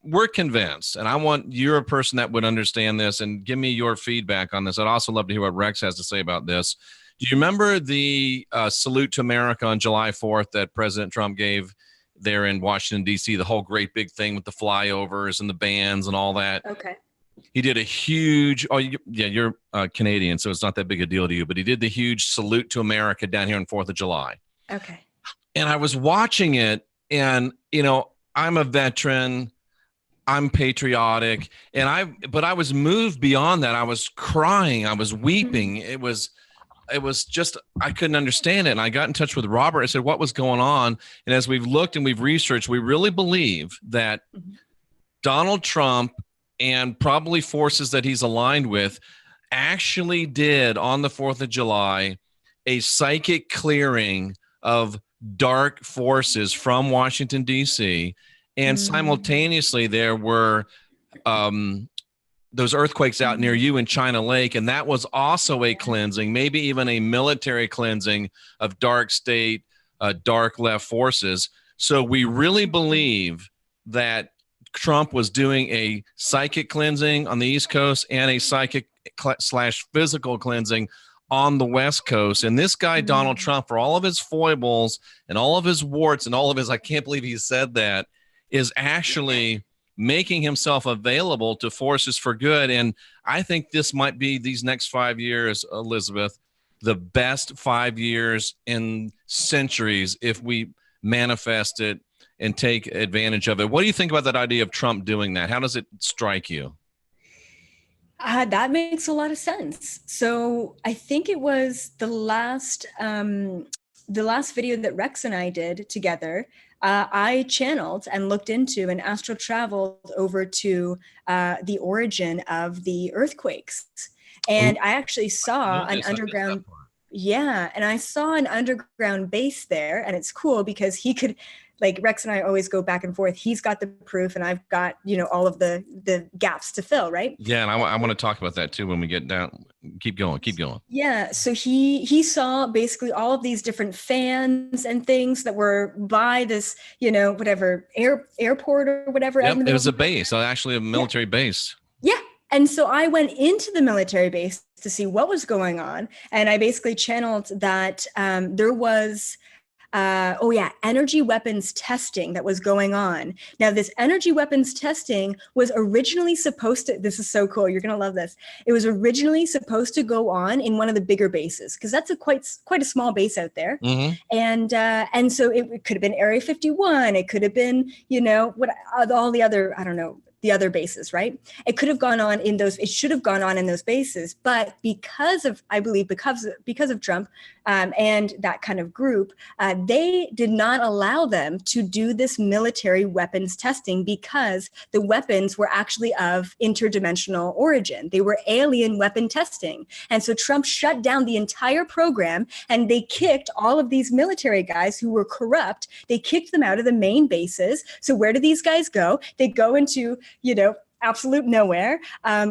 [SPEAKER 1] we're convinced, and you're a person that would understand this and give me your feedback on this. I'd also love to hear what Rex has to say about this. Do you remember the salute to America on July 4th that President Trump gave there in Washington, D.C., the whole great big thing with the flyovers and the bands and all that?
[SPEAKER 2] Okay.
[SPEAKER 1] He did a huge, you're Canadian, so it's not that big a deal to you, but he did the huge salute to America down here on 4th of July.
[SPEAKER 2] Okay.
[SPEAKER 1] And I was watching it, and, I'm a veteran, I'm patriotic, but I was moved beyond that. I was crying, I was weeping. It was just, I couldn't understand it. And I got in touch with Robert. I said, what was going on? And as we've looked and we've researched, we really believe that Donald Trump and probably forces that he's aligned with actually did on the 4th of July a psychic clearing of dark forces from Washington, D.C., and simultaneously there were those earthquakes out near you in China Lake, and that was also a cleansing, maybe even a military cleansing of dark state, dark left forces. So we really believe that Trump was doing a psychic cleansing on the East Coast and a psychic / physical cleansing on the West Coast. And this guy, Donald Trump, for all of his foibles and all of his warts and all of his, I can't believe he said that, is actually making himself available to forces for good. And I think this might be, these next 5 years, Elizabeth, the best 5 years in centuries if we manifest it and take advantage of it. What do you think about that idea of Trump doing that? How does it strike you?
[SPEAKER 2] That makes a lot of sense. So I think it was the last video that Rex and I did together. I channeled and looked into and astral traveled over to the origin of the earthquakes. And I actually saw an underground. Yeah. And I saw an underground base there, and it's cool because he could, like, Rex and I always go back and forth. He's got the proof and I've got, all of the gaps to fill. Right.
[SPEAKER 1] Yeah. And I want to talk about that too when we get down. Keep going.
[SPEAKER 2] Yeah. So he saw basically all of these different fans and things that were by this, whatever airport or whatever.
[SPEAKER 1] Yep, it was a base, actually a military base. Yeah.
[SPEAKER 2] And so I went into the military base to see what was going on. And I basically channeled that there was energy weapons testing that was going on. Now, this energy weapons testing was originally supposed to, this is so cool, you're going to love this. It was originally supposed to go on in one of the bigger bases, because that's quite a small base out there. And so it could have been Area 51. It could have been, all the other, I don't know, the other bases, right? It should have gone on in those bases, but because of Trump and that kind of group, they did not allow them to do this military weapons testing because the weapons were actually of interdimensional origin. They were alien weapon testing. And so Trump shut down the entire program, and they kicked all of these military guys who were corrupt. They kicked them out of the main bases. So where do these guys go? They go into, absolute nowhere,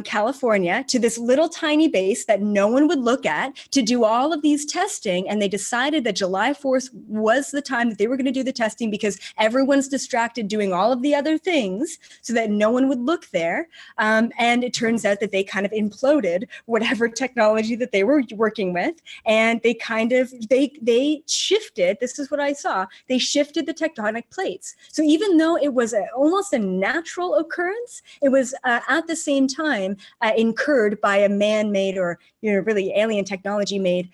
[SPEAKER 2] California, to this little tiny base that no one would look at to do all of these testing. And they decided that July 4th was the time that they were going to do the testing because everyone's distracted doing all of the other things so that no one would look there. And it turns out that they kind of imploded whatever technology that they were working with. And they kind of, they shifted, this is what I saw, they shifted the tectonic plates. So even though it was almost a natural occurrence, it was at the same time incurred by a man-made or really alien technology-made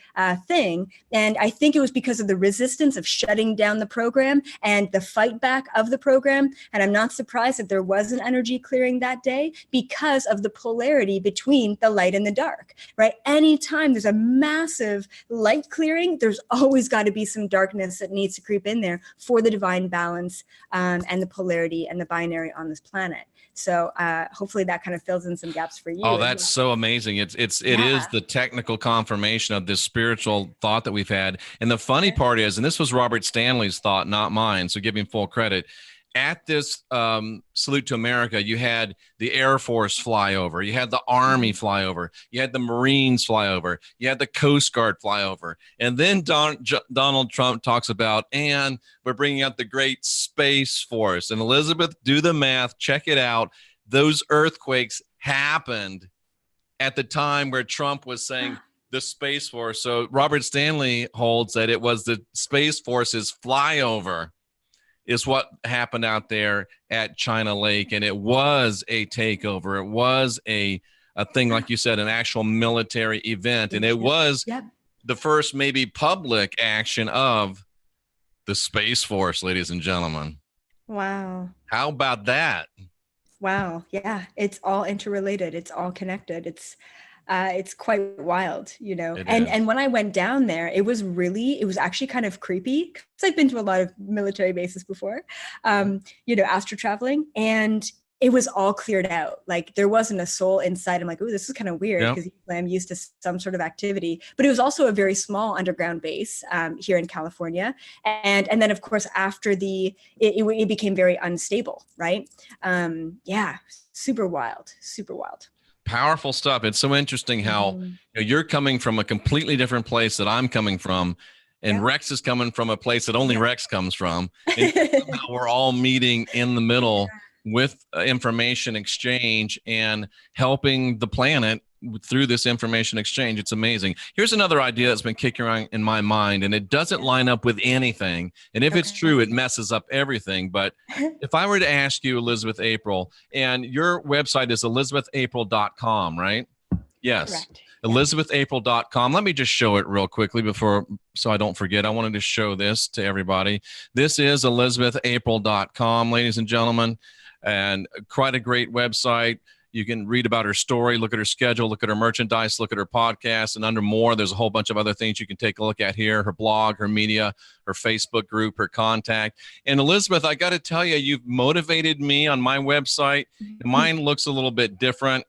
[SPEAKER 2] thing. And I think it was because of the resistance of shutting down the program and the fight back of the program. And I'm not surprised that there was an energy clearing that day because of the polarity between the light and the dark, right? Anytime there's a massive light clearing, there's always got to be some darkness that needs to creep in there for the divine balance and the polarity and the binary on this planet. So hopefully that kind of fills in some gaps for you.
[SPEAKER 1] Oh, that's so amazing. It is the technical confirmation of this spiritual thought that we've had. And the funny part is, and this was Robert Stanley's thought, not mine, so give him full credit. At this Salute to America, you had the Air Force fly over, you had the Army fly over, you had the Marines fly over, you had the Coast Guard fly over. And then Donald Trump talks about, and we're bringing out the great Space Force. And Elizabeth, do the math, check it out. Those earthquakes happened at the time where Trump was saying the Space Force. So Robert Stanley holds that it was the Space Force's flyover is what happened out there at China Lake. And it was a takeover. It was a thing, like you said, an actual military event. And it was the first maybe public action of the Space Force, ladies and gentlemen.
[SPEAKER 2] Wow.
[SPEAKER 1] How about that?
[SPEAKER 2] Wow. Yeah. It's all interrelated. It's all connected. It's quite wild, and when I went down there, it was actually kind of creepy because I've been to a lot of military bases before, astral traveling, and it was all cleared out. Like there wasn't a soul inside. I'm like, oh, this is kind of weird because I'm used to some sort of activity, but it was also a very small underground base here in California. And then of course, after it became very unstable, right? Super wild, super wild.
[SPEAKER 1] Powerful stuff. It's so interesting how you're coming from a completely different place that I'm coming from, and Rex is coming from a place that only Rex comes from. And somehow we're all meeting in the middle with information exchange and helping the planet through this information exchange. It's amazing. Here's another idea that's been kicking around in my mind, and it doesn't line up with anything. And if it's true, it messes up everything. But if I were to ask you, Elizabeth April, and your website is elizabethapril.com, right? Yes. Correct. elizabethapril.com. Let me just show it real quickly so I don't forget. I wanted to show this to everybody. This is elizabethapril.com, ladies and gentlemen, and quite a great website. You can read about her story, look at her schedule, look at her merchandise, look at her podcast, and under more, there's a whole bunch of other things you can take a look at here, her blog, her media, her Facebook group, her contact. And Elizabeth, I got to tell you, you've motivated me on my website. Mine looks a little bit different,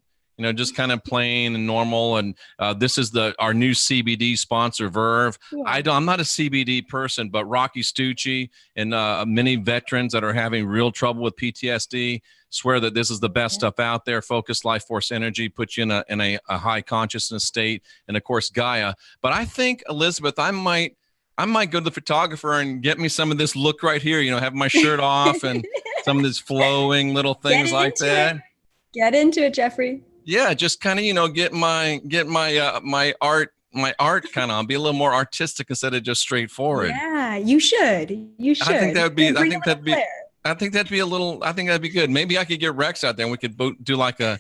[SPEAKER 1] just kind of plain and normal. And this is our new CBD sponsor, Verve. Yeah. I'm not a CBD person, but Rocky Stucci and many veterans that are having real trouble with PTSD swear that this is the best stuff out there. Focus, Life Force Energy, puts you in a high consciousness state, and of course Gaia. But I think, Elizabeth, I might go to the photographer and get me some of this look right here. have my shirt off and some of these flowing little things like that.
[SPEAKER 2] Get into it, Jeffrey.
[SPEAKER 1] Yeah, just kind of get my art kind of be a little more artistic instead of just straightforward.
[SPEAKER 2] Yeah, you should.
[SPEAKER 1] I think that'd be good. Maybe I could get Rex out there and we could do like a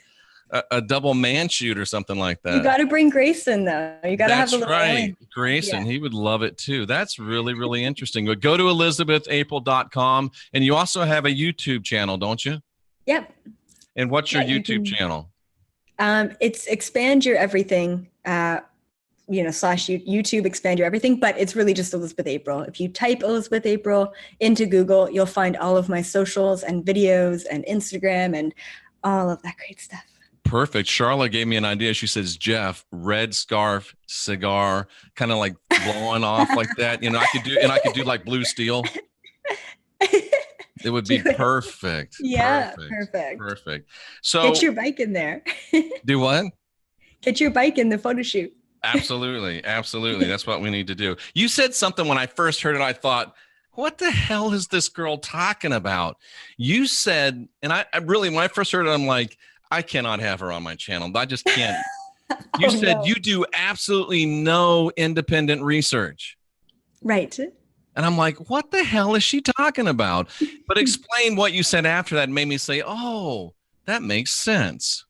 [SPEAKER 1] double man shoot or something like that.
[SPEAKER 2] You got to bring Grayson though. You got to have a little.
[SPEAKER 1] That's right, Grayson. Yeah. He would love it too. That's really, really interesting. But go to elizabethapril.com, and you also have a YouTube channel, don't you?
[SPEAKER 2] Yep.
[SPEAKER 1] And what's your YouTube channel?
[SPEAKER 2] It's Expand Your Everything. / YouTube Expand Your Everything, but it's really just Elizabeth April. If you type Elizabeth April into Google, you'll find all of my socials and videos and Instagram and all of that great stuff.
[SPEAKER 1] Perfect. Charlotte gave me an idea. She says, Jeff, red scarf, cigar, kind of like blowing off like that. I could do like Blue Steel. It would
[SPEAKER 2] Do
[SPEAKER 1] be
[SPEAKER 2] it.
[SPEAKER 1] perfect.
[SPEAKER 2] Yeah,
[SPEAKER 1] Perfect.
[SPEAKER 2] perfect.
[SPEAKER 1] Perfect.
[SPEAKER 2] Get
[SPEAKER 1] So
[SPEAKER 2] your bike in there.
[SPEAKER 1] do what?
[SPEAKER 2] Get your bike in the photo shoot.
[SPEAKER 1] Absolutely. Absolutely. That's what we need to do. You said something when I first heard it. I thought, what the hell is this girl talking about? You said, and I really, when I first heard it, I'm like, I cannot have her on my channel. I just can't. You
[SPEAKER 2] Oh
[SPEAKER 1] said
[SPEAKER 2] no.
[SPEAKER 1] you do absolutely no independent research.
[SPEAKER 2] Right.
[SPEAKER 1] And I'm like, what the hell is she talking about? But explain what you said after that made me say, oh, that makes sense.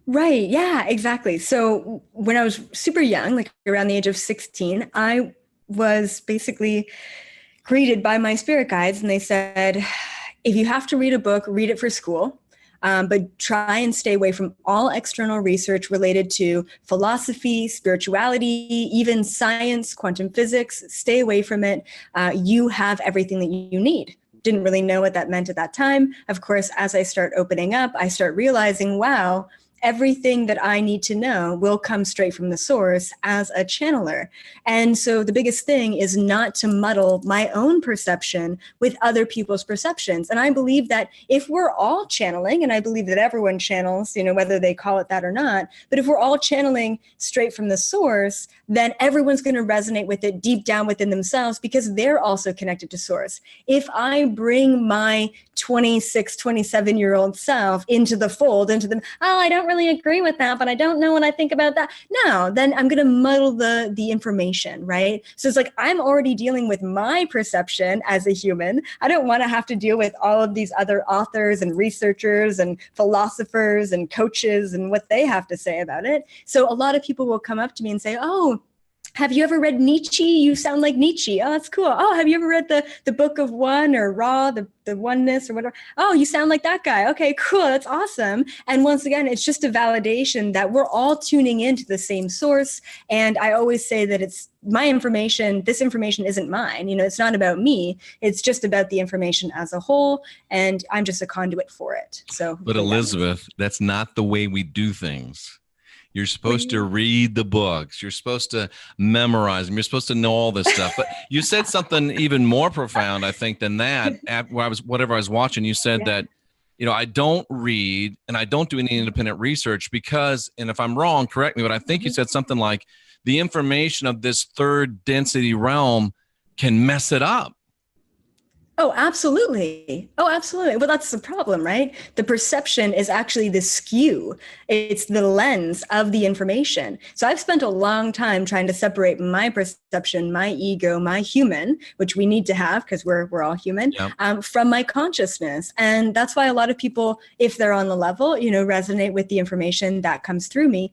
[SPEAKER 2] Right. Yeah, exactly. So when I was super young, like around the age of 16, I was basically greeted by my spirit guides, and they said, if you have to read a book, read it for school. But try and stay away from all external research related to philosophy, spirituality, even science, quantum physics. Stay away from it. You have everything that you need. Didn't really know what that meant at that time. Of course, as I start opening up, I start realizing, wow, everything that I need to know will come straight from the source as a channeler. And so the biggest thing is not to muddle my own perception with other people's perceptions. And I believe that if we're all channeling, and I believe that everyone channels, whether they call it that or not, but if we're all channeling straight from the source, then everyone's going to resonate with it deep down within themselves because they're also connected to source. If I bring my 26, 27-year-old self into the fold, into the, oh, I don't really agree with that, but I don't know what I think about that. No, then I'm going to muddle the information, right? So it's like I'm already dealing with my perception as a human. I don't want to have to deal with all of these other authors and researchers and philosophers and coaches and what they have to say about it. So a lot of people will come up to me and say, oh, have you ever read Nietzsche? You sound like Nietzsche. Oh, that's cool. Oh, have you ever read the Book of One or Raw, the Oneness or whatever? Oh, you sound like that guy. Okay, cool. That's awesome. And once again, it's just a validation that we're all tuning into the same source. And I always say that it's my information. This information isn't mine. It's not about me. It's just about the information as a whole. And I'm just a conduit for it. So,
[SPEAKER 1] But Elizabeth, that's not the way we do things. You're supposed to read the books. You're supposed to memorize them. You're supposed to know all this stuff. But you said something even more profound, I think, than that. Whatever I was watching, you said that, I don't read and I don't do any independent research because, and if I'm wrong, correct me, but I think you said something like the information of this third density realm can mess it up.
[SPEAKER 2] Oh, absolutely. Oh, absolutely. Well, that's the problem, right? The perception is actually the skew. It's the lens of the information. So I've spent a long time trying to separate my perception, my ego, my human, which we need to have because we're all human, from my consciousness. And that's why a lot of people, if they're on the level, resonate with the information that comes through me,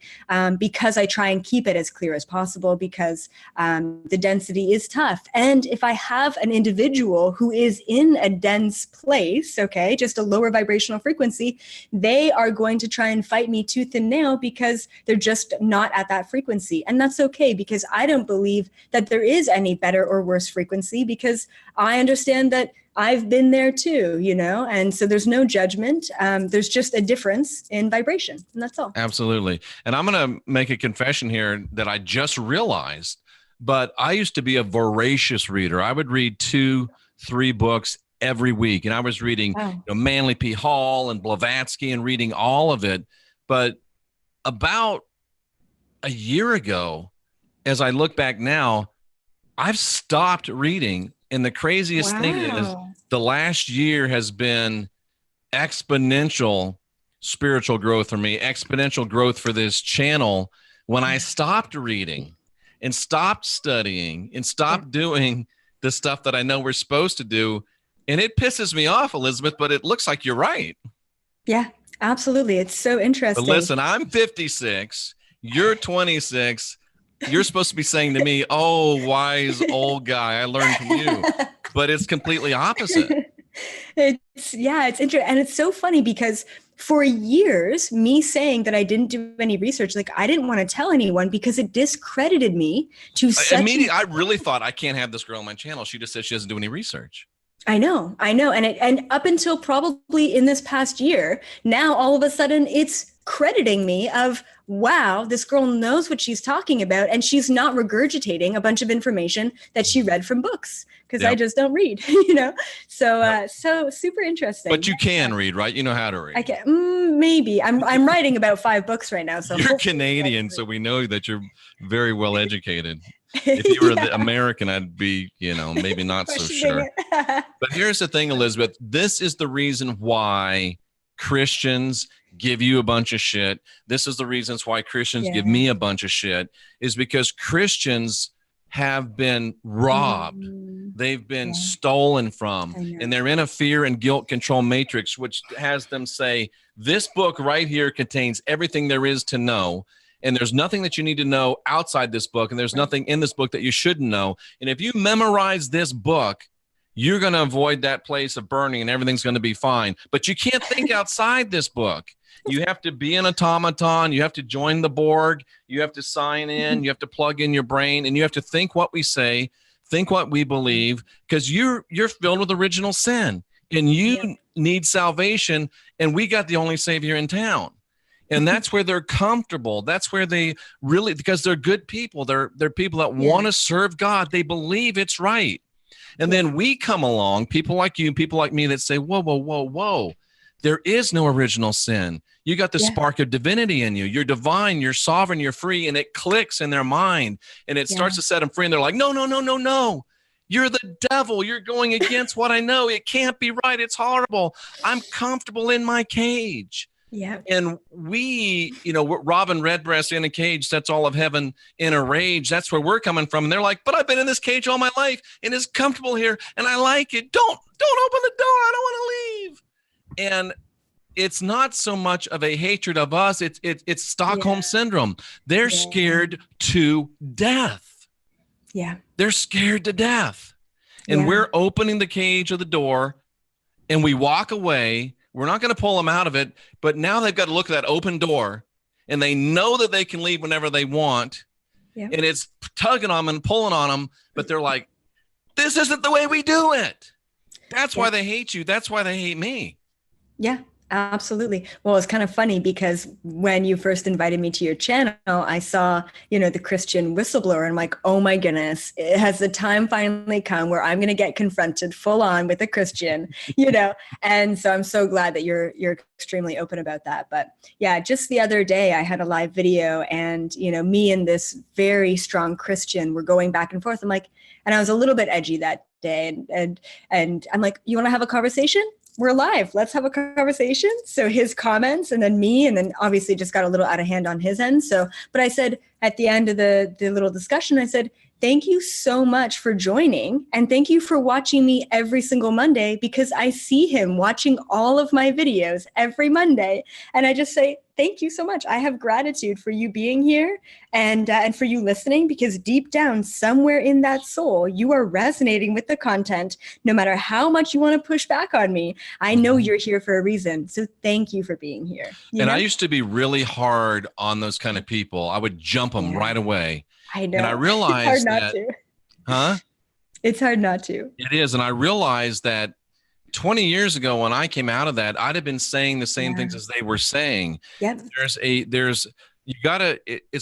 [SPEAKER 2] because I try and keep it as clear as possible because the density is tough. And if I have an individual who is in a dense place, okay, just a lower vibrational frequency, they are going to try and fight me tooth and nail because they're just not at that frequency. And that's okay because I don't believe that there is any better or worse frequency because I understand that I've been there too, and so there's no judgment. There's just a difference in vibration, and that's all.
[SPEAKER 1] Absolutely. And I'm going to make a confession here that I just realized, but I used to be a voracious reader. I would read 2-3 books every week. And I was reading Manly P. Hall and Blavatsky and reading all of it. But about a year ago, as I look back now, I've stopped reading. And the craziest thing is the last year has been exponential spiritual growth for me, exponential growth for this channel. When I stopped reading and stopped studying and stopped doing the stuff that I know we're supposed to do. And it pisses me off, Elizabeth, but it looks like you're right.
[SPEAKER 2] Yeah, absolutely. It's so interesting.
[SPEAKER 1] But listen, I'm 56. You're 26. You're supposed to be saying to me, oh, wise old guy, I learned from you. But it's completely opposite.
[SPEAKER 2] It's interesting. And it's so funny because for years, me saying that I didn't do any research, like I didn't want to tell anyone because it discredited me to such
[SPEAKER 1] immediately. I really thought I can't have this girl on my channel. She just said she doesn't do any research.
[SPEAKER 2] I know. And up until probably in this past year, now all of a sudden it's crediting me of, wow, this girl knows what she's talking about, and she's not regurgitating a bunch of information that she read from books, because I
[SPEAKER 1] Yep.
[SPEAKER 2] just don't read, you know? So,
[SPEAKER 1] Yep.
[SPEAKER 2] so super interesting.
[SPEAKER 1] But you can read, right? You know how to read.
[SPEAKER 2] I can, maybe I'm writing about 5 books right now. So
[SPEAKER 1] You're Canadian, so we know that you're very well educated.
[SPEAKER 2] yeah.
[SPEAKER 1] If you were the American, I'd be, maybe not so sure.
[SPEAKER 2] It.
[SPEAKER 1] But here's the thing, Elizabeth. This is the reason why Christians give you a bunch of shit. This is the reasons why Christians give me a bunch of shit, is because Christians have been robbed. They've been stolen from, and they're in a fear and guilt control matrix, which has them say, this book right here contains everything there is to know. And there's nothing that you need to know outside this book. And there's nothing in this book that you shouldn't know. And if you memorize this book, you're going to avoid that place of burning and everything's going to be fine. But you can't think outside this book. You have to be an automaton. You have to join the Borg. You have to sign in. You have to plug in your brain, and you have to think what we say, think what we believe, because you're filled with original sin, and you need salvation. And we got the only Savior in town. And that's where they're comfortable. That's where they really, because they're good people. They're people that want to serve God. They believe it's right. And then we come along, people like you, people like me, that say, whoa, whoa, whoa, whoa. There is no original sin. You got the spark of divinity in you. You're divine, you're sovereign, you're free. And it clicks in their mind, and it starts to set them free. And they're like, no, no, no, no, no. You're the devil. You're going against what I know. It can't be right. It's horrible. I'm comfortable in my cage.
[SPEAKER 2] Yeah.
[SPEAKER 1] And we, Robin Redbreast in a cage sets all of heaven in a rage. That's where we're coming from. And they're like, but I've been in this cage all my life, and it's comfortable here, and I like it. Don't open the door. I don't want to leave. And it's not so much of a hatred of us. It's Stockholm syndrome. They're scared to death.
[SPEAKER 2] Yeah.
[SPEAKER 1] They're scared to death. And we're opening the cage of the door, and we walk away. We're not going to pull them out of it, but now they've got to look at that open door, and they know that they can leave whenever they want. And it's tugging on them and pulling on them, but they're like, this isn't the way we do it. That's why they hate you. That's why they hate me. Yeah.
[SPEAKER 2] Absolutely. Well, it's kind of funny because when you first invited me to your channel, I saw, the Christian Whistleblower, and I'm like, oh my goodness, has the time finally come where I'm going to get confronted full on with a Christian, and so I'm so glad that you're extremely open about that. But yeah, just the other day I had a live video, and, me and this very strong Christian were going back and forth. I'm like, and I was a little bit edgy that day, and I'm like, you want to have a conversation? We're live. Let's have a conversation. So his comments, and then me, and then obviously just got a little out of hand on his end. So, but I said at the end of the little discussion, I said, thank you so much for joining. And thank you for watching me every single Monday, because I see him watching all of my videos every Monday. And I just say, thank you so much. I have gratitude for you being here and for you listening, because deep down, somewhere in that soul, you are resonating with the content. No matter how much you want to push back on me, I know you're here for a reason. So thank you for being here.
[SPEAKER 1] I used to be really hard on those kind of people. I would jump them right away.
[SPEAKER 2] I know.
[SPEAKER 1] And I realized
[SPEAKER 2] It's hard not to.
[SPEAKER 1] It is. And I realized that 20 years ago, when I came out of that, I'd have been saying the same things as they were saying.
[SPEAKER 2] Yep.
[SPEAKER 1] It's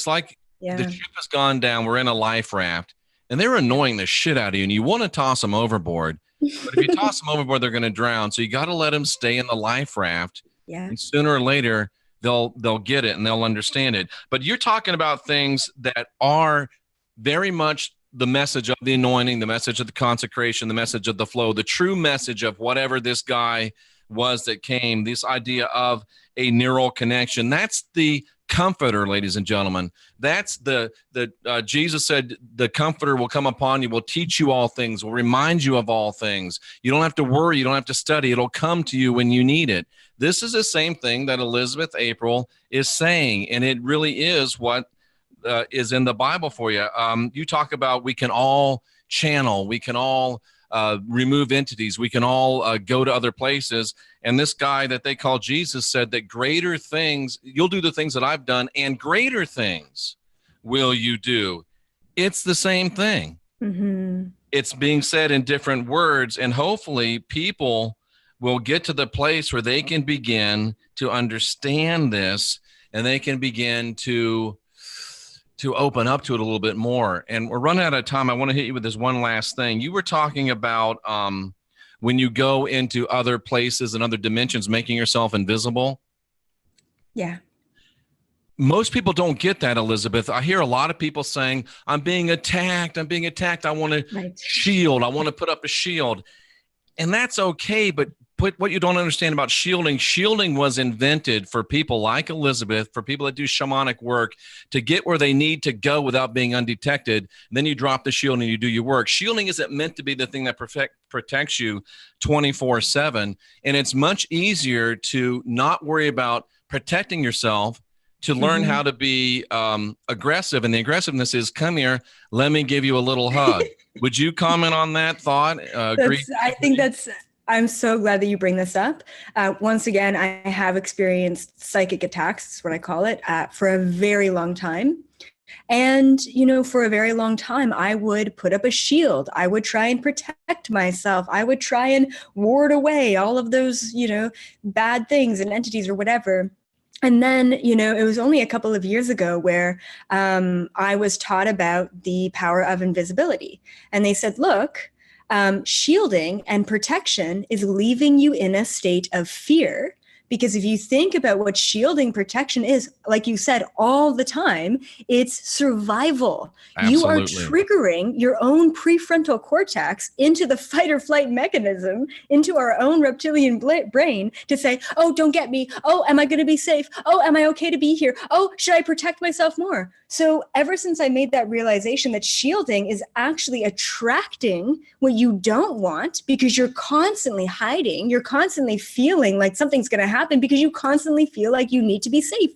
[SPEAKER 1] like the ship has gone down. We're in a life raft, and they're annoying the shit out of you, and you want to toss them overboard. But if you toss them overboard, they're going to drown. So you got to let them stay in the life raft.
[SPEAKER 2] Yeah.
[SPEAKER 1] And sooner or later, they'll get it and they'll understand it. But you're talking about things that are very much the message of the anointing, the message of the consecration, the message of the flow, the true message of whatever this guy was that came, this idea of a neural connection. That's the comforter, ladies and gentlemen. That's Jesus said, the comforter will come upon you, will teach you all things, will remind you of all things. You don't have to worry. You don't have to study. It'll come to you when you need it. This is the same thing that Elizabeth April is saying, and it really is what is in the Bible for you. You talk about we can all channel, we can all remove entities, we can all go to other places. And this guy that they call Jesus said that greater things, you'll do the things that I've done, and greater things will you do. It's the same thing.
[SPEAKER 2] Mm-hmm.
[SPEAKER 1] it's being said in different words, and hopefully people will get to the place where they can begin to understand this, and they can begin to open up to it a little bit more. And we're running out of time. I want to hit you with this one last thing. You were talking about when you go into other places and other dimensions, making yourself invisible.
[SPEAKER 2] Yeah.
[SPEAKER 1] Most people don't get that, Elizabeth. I hear a lot of people saying, I'm being attacked. I'm being attacked. I want to shield. I want to put up a shield. And that's okay. But what you don't understand about shielding was invented for people like Elizabeth, for people that do shamanic work, to get where they need to go without being undetected. And then you drop the shield and you do your work. Shielding isn't meant to be the thing that protects you 24/7. And it's much easier to not worry about protecting yourself, to learn how to be aggressive. And the aggressiveness is, come here, let me give you a little hug. Would you comment on that thought?
[SPEAKER 2] I'm so glad that you bring this up. Once again, I have experienced psychic attacks, is what I call it, for a very long time. And, for a very long time, I would put up a shield. I would try and protect myself. I would try and ward away all of those, bad things and entities or whatever. And then, it was only a couple of years ago where I was taught about the power of invisibility. And they said, look, shielding and protection is leaving you in a state of fear. Because if you think about what shielding protection is, like you said, all the time, it's survival.
[SPEAKER 1] Absolutely.
[SPEAKER 2] You are triggering your own prefrontal cortex into the fight or flight mechanism, into our own reptilian brain to say, oh, don't get me. Oh, am I going to be safe? Oh, am I okay to be here? Oh, should I protect myself more? So ever since I made that realization that shielding is actually attracting what you don't want, because you're constantly hiding, you're constantly feeling like something's going to happen because you constantly feel like you need to be safe.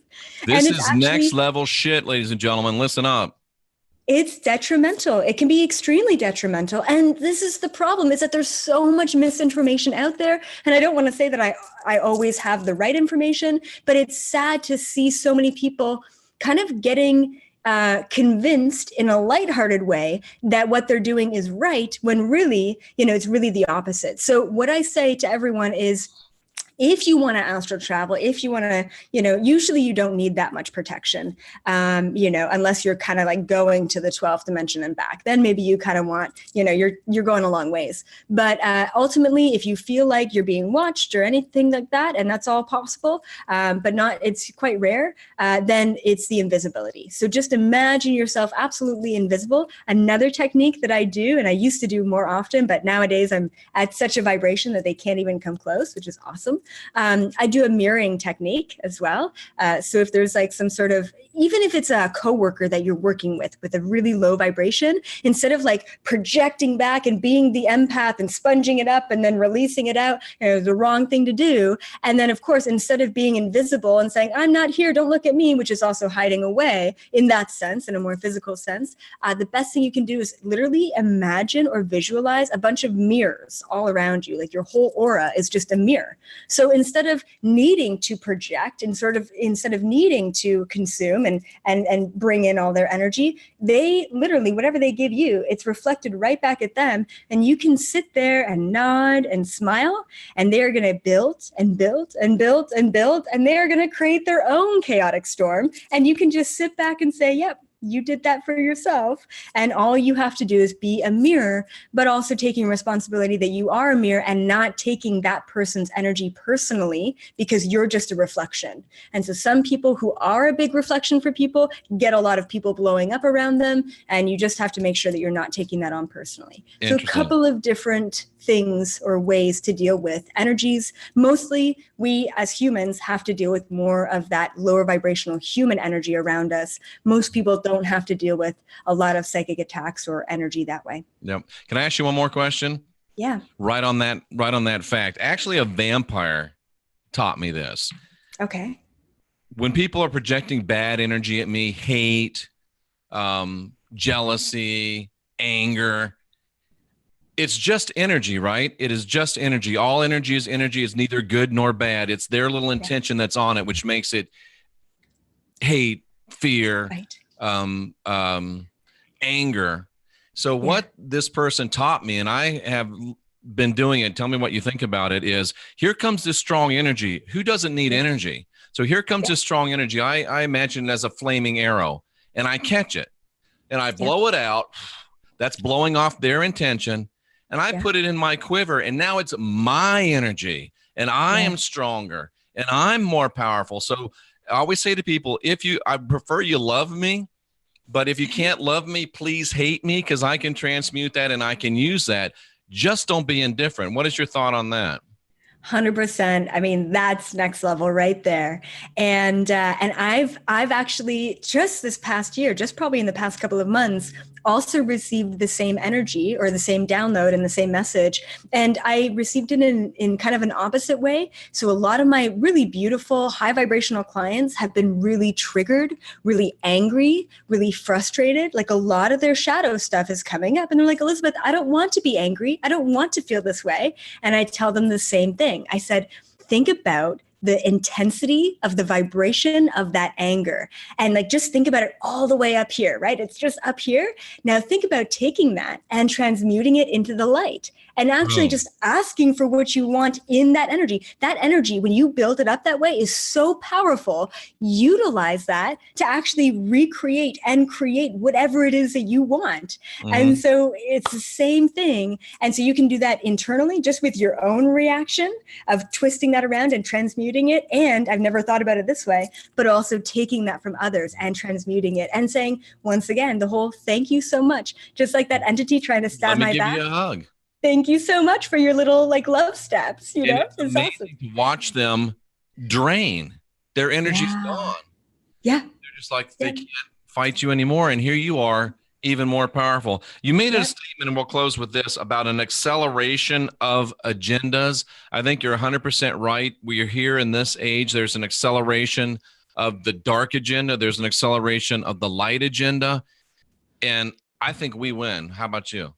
[SPEAKER 1] This is next level shit, ladies and gentlemen. Listen up.
[SPEAKER 2] It's detrimental. It can be extremely detrimental. And this is the problem, is that there's so much misinformation out there. And I don't want to say that I always have the right information, but it's sad to see so many people kind of getting convinced in a lighthearted way that what they're doing is right, when really, it's really the opposite. So what I say to everyone is, if you want to astral travel, if you want to, usually you don't need that much protection, unless you're kind of like going to the 12th dimension and back. Then maybe you kind of want, you're going a long ways. But ultimately, if you feel like you're being watched or anything like that, and that's all possible, but it's quite rare, then it's the invisibility. So just imagine yourself absolutely invisible. Another technique that I do, and I used to do more often, but nowadays I'm at such a vibration that they can't even come close, which is awesome. I do a mirroring technique as well. So if there's like some sort of, even if it's a coworker that you're working with a really low vibration, instead of like projecting back and being the empath and sponging it up and then releasing it out, the wrong thing to do. And then of course, instead of being invisible and saying, I'm not here, don't look at me, which is also hiding away in that sense, in a more physical sense, the best thing you can do is literally imagine or visualize a bunch of mirrors all around you. Like your whole aura is just a mirror. So instead of needing to project and instead of needing to consume and bring in all their energy, they literally, whatever they give you, it's reflected right back at them. And you can sit there and nod and smile, and they're going to build and build and build and build, and they're going to create their own chaotic storm. And you can just sit back and say, yep, you did that for yourself. And all you have to do is be a mirror, but also taking responsibility that you are a mirror and not taking that person's energy personally, because you're just a reflection. And so some people who are a big reflection for people get a lot of people blowing up around them. And you just have to make sure that you're not taking that on personally. So a couple of different things or ways to deal with energies. Mostly we as humans have to deal with more of that lower vibrational human energy around us. Most people don't have to deal with a lot of psychic attacks or energy that way.
[SPEAKER 1] Yep. Can I ask you one more question?
[SPEAKER 2] Yeah.
[SPEAKER 1] Right on that fact. Actually, a vampire taught me this.
[SPEAKER 2] Okay.
[SPEAKER 1] When people are projecting bad energy at me, hate, jealousy, anger, it's just energy, right? It is just energy. All energy is energy. It's neither good nor bad. It's their little intention that's on it, which makes it hate, fear,
[SPEAKER 2] right.
[SPEAKER 1] Anger. So what this person taught me, and I have been doing it, tell me what you think about it, is here comes this strong energy. Who doesn't need energy? So here comes this strong energy. I imagine it as a flaming arrow, and I catch it and I blow it out. That's blowing off their intention. And I put it in my quiver, and now it's my energy, and I am stronger and I'm more powerful. So I always say to people, I prefer you love me, but if you can't love me, please hate me, because I can transmute that and I can use that. Just don't be indifferent. What is your thought on that?
[SPEAKER 2] 100%. I mean, that's next level right there. And I've actually just this past year, just probably in the past couple of months, also received the same energy or the same download and the same message. And I received it in kind of an opposite way. So a lot of my really beautiful, high vibrational clients have been really triggered, really angry, really frustrated. Like a lot of their shadow stuff is coming up. And they're like, Elizabeth, I don't want to be angry. I don't want to feel this way. And I tell them the same thing. I said, think about the intensity of the vibration of that anger. And like, just think about it all the way up here, right? It's just up here. Now think about taking that and transmuting it into the light and actually just asking for what you want in that energy. That energy, when you build it up that way, is so powerful. Utilize that to actually recreate and create whatever it is that you want. And so it's the same thing. And so you can do that internally just with your own reaction of twisting that around and transmuting it. And I've never thought about it this way, but also taking that from others and transmuting it and saying, once again, the whole thank you so much. Just like that entity trying to stab my back.
[SPEAKER 1] Let me give you a hug.
[SPEAKER 2] Thank you so much for your little like love steps. You know,
[SPEAKER 1] it's amazing awesome to watch them drain. Their energy's gone.
[SPEAKER 2] Yeah.
[SPEAKER 1] They're just like, they can't fight you anymore. And here you are, even more powerful. You made a statement, and we'll close with this, about an acceleration of agendas. I think you're 100% right. We are here in this age. There's an acceleration of the dark agenda. There's an acceleration of the light agenda. And I think we win. How about you?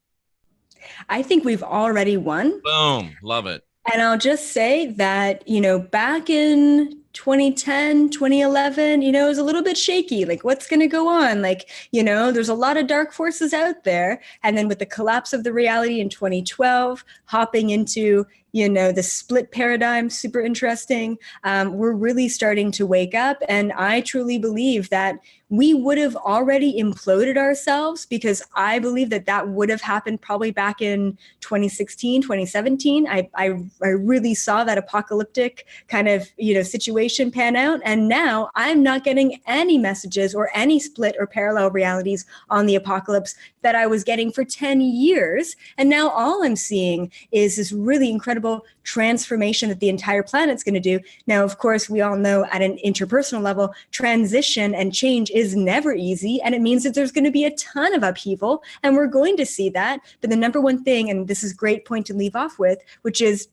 [SPEAKER 2] I think we've already won.
[SPEAKER 1] Boom. Love it.
[SPEAKER 2] And I'll just say that, you know, back in 2010, 2011, you know, it was a little bit shaky. Like, what's going to go on? Like, you know, there's a lot of dark forces out there. And then with the collapse of the reality in 2012, hopping into, you know, the split paradigm, super interesting. We're really starting to wake up. And I truly believe that we would have already imploded ourselves, because I believe that that would have happened probably back in 2016, 2017. I really saw that apocalyptic kind of, you know, situation pan out. And now I'm not getting any messages or any split or parallel realities on the apocalypse that I was getting for 10 years. And now all I'm seeing is this really incredible transformation that the entire planet's going to do. Now, of course, we all know at an interpersonal level, transition and change is never easy. And it means that there's going to be a ton of upheaval, and we're going to see that. But the number one thing, and this is a great point to leave off with, which is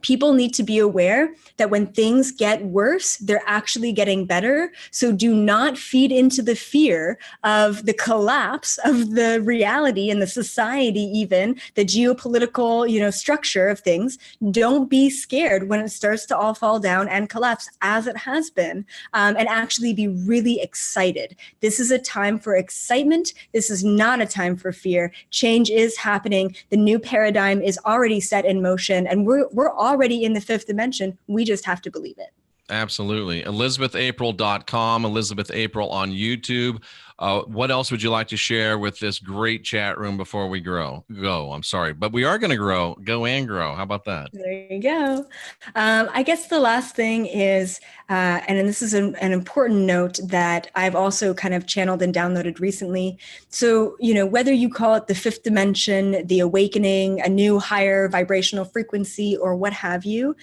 [SPEAKER 2] people need to be aware that when things get worse, they're actually getting better. So do not feed into the fear of the collapse of the reality and the society, even the geopolitical, you know, structure of things. Don't be scared when it starts to all fall down and collapse, as it has been, and actually be really excited. This is a time for excitement. This is not a time for fear. Change is happening. The new paradigm is already set in motion, and we're already in the fifth dimension. We just have to believe it.
[SPEAKER 1] Absolutely. ElizabethApril.com, Elizabeth April on YouTube. What else would you like to share with this great chat room before we go? I'm sorry, but we are going to go and grow. How about that?
[SPEAKER 2] There you go. I guess the last thing is, and this is an important note that I've also kind of channeled and downloaded recently. So, you know, whether you call it the fifth dimension, the awakening, a new higher vibrational frequency, or what have you,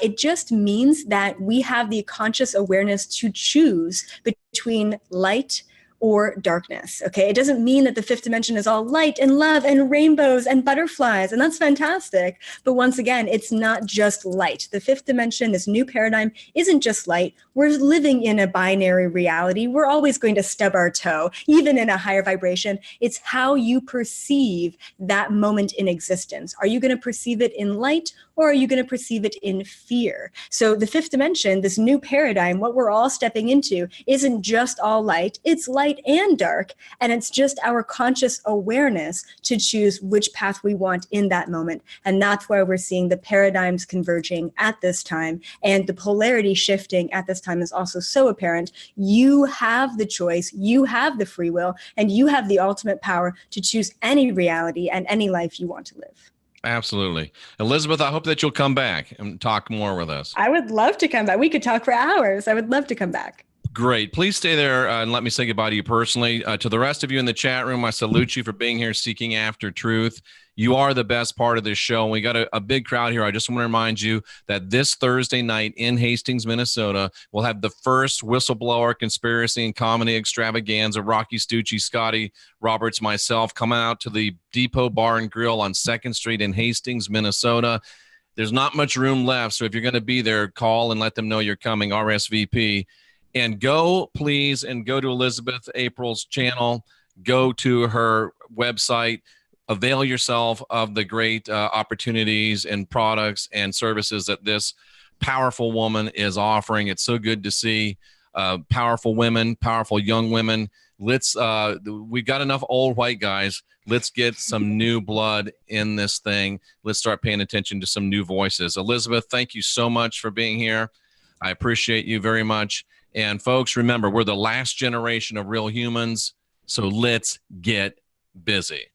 [SPEAKER 2] it just means that we have the conscious awareness to choose between light or darkness. Okay. It doesn't mean that the fifth dimension is all light and love and rainbows and butterflies. And that's fantastic. But once again, it's not just light. The fifth dimension, this new paradigm, isn't just light. We're living in a binary reality. We're always going to stub our toe, even in a higher vibration. It's how you perceive that moment in existence. Are you going to perceive it in light, or are you going to perceive it in fear? So the fifth dimension, this new paradigm, what we're all stepping into, isn't just all light. It's light light and dark. And it's just our conscious awareness to choose which path we want in that moment. And that's why we're seeing the paradigms converging at this time. And the polarity shifting at this time is also so apparent. You have the choice, you have the free will, and you have the ultimate power to choose any reality and any life you want to live.
[SPEAKER 1] Absolutely. Elizabeth, I hope that you'll come back and talk more with us.
[SPEAKER 2] I would love to come back. We could talk for hours. I would love to come back.
[SPEAKER 1] Great. Please stay there and let me say goodbye to you personally. To the rest of you in the chat room, I salute you for being here seeking after truth. You are the best part of this show. And we got a big crowd here. I just want to remind you that this Thursday night in Hastings, Minnesota, we'll have the first Whistleblower Conspiracy and Comedy Extravaganza. Rocky Stucci, Scotty Roberts, myself coming out to the Depot Bar and Grill on 2nd Street in Hastings, Minnesota. There's not much room left. So if you're going to be there, call and let them know you're coming, RSVP. And go, please, and go to Elizabeth April's channel. Go to her website. Avail yourself of the great opportunities and products and services that this powerful woman is offering. It's so good to see powerful women, powerful young women. We've got enough old white guys. Let's get some new blood in this thing. Let's start paying attention to some new voices. Elizabeth, thank you so much for being here. I appreciate you very much. And folks, remember, we're the last generation of real humans, so let's get busy.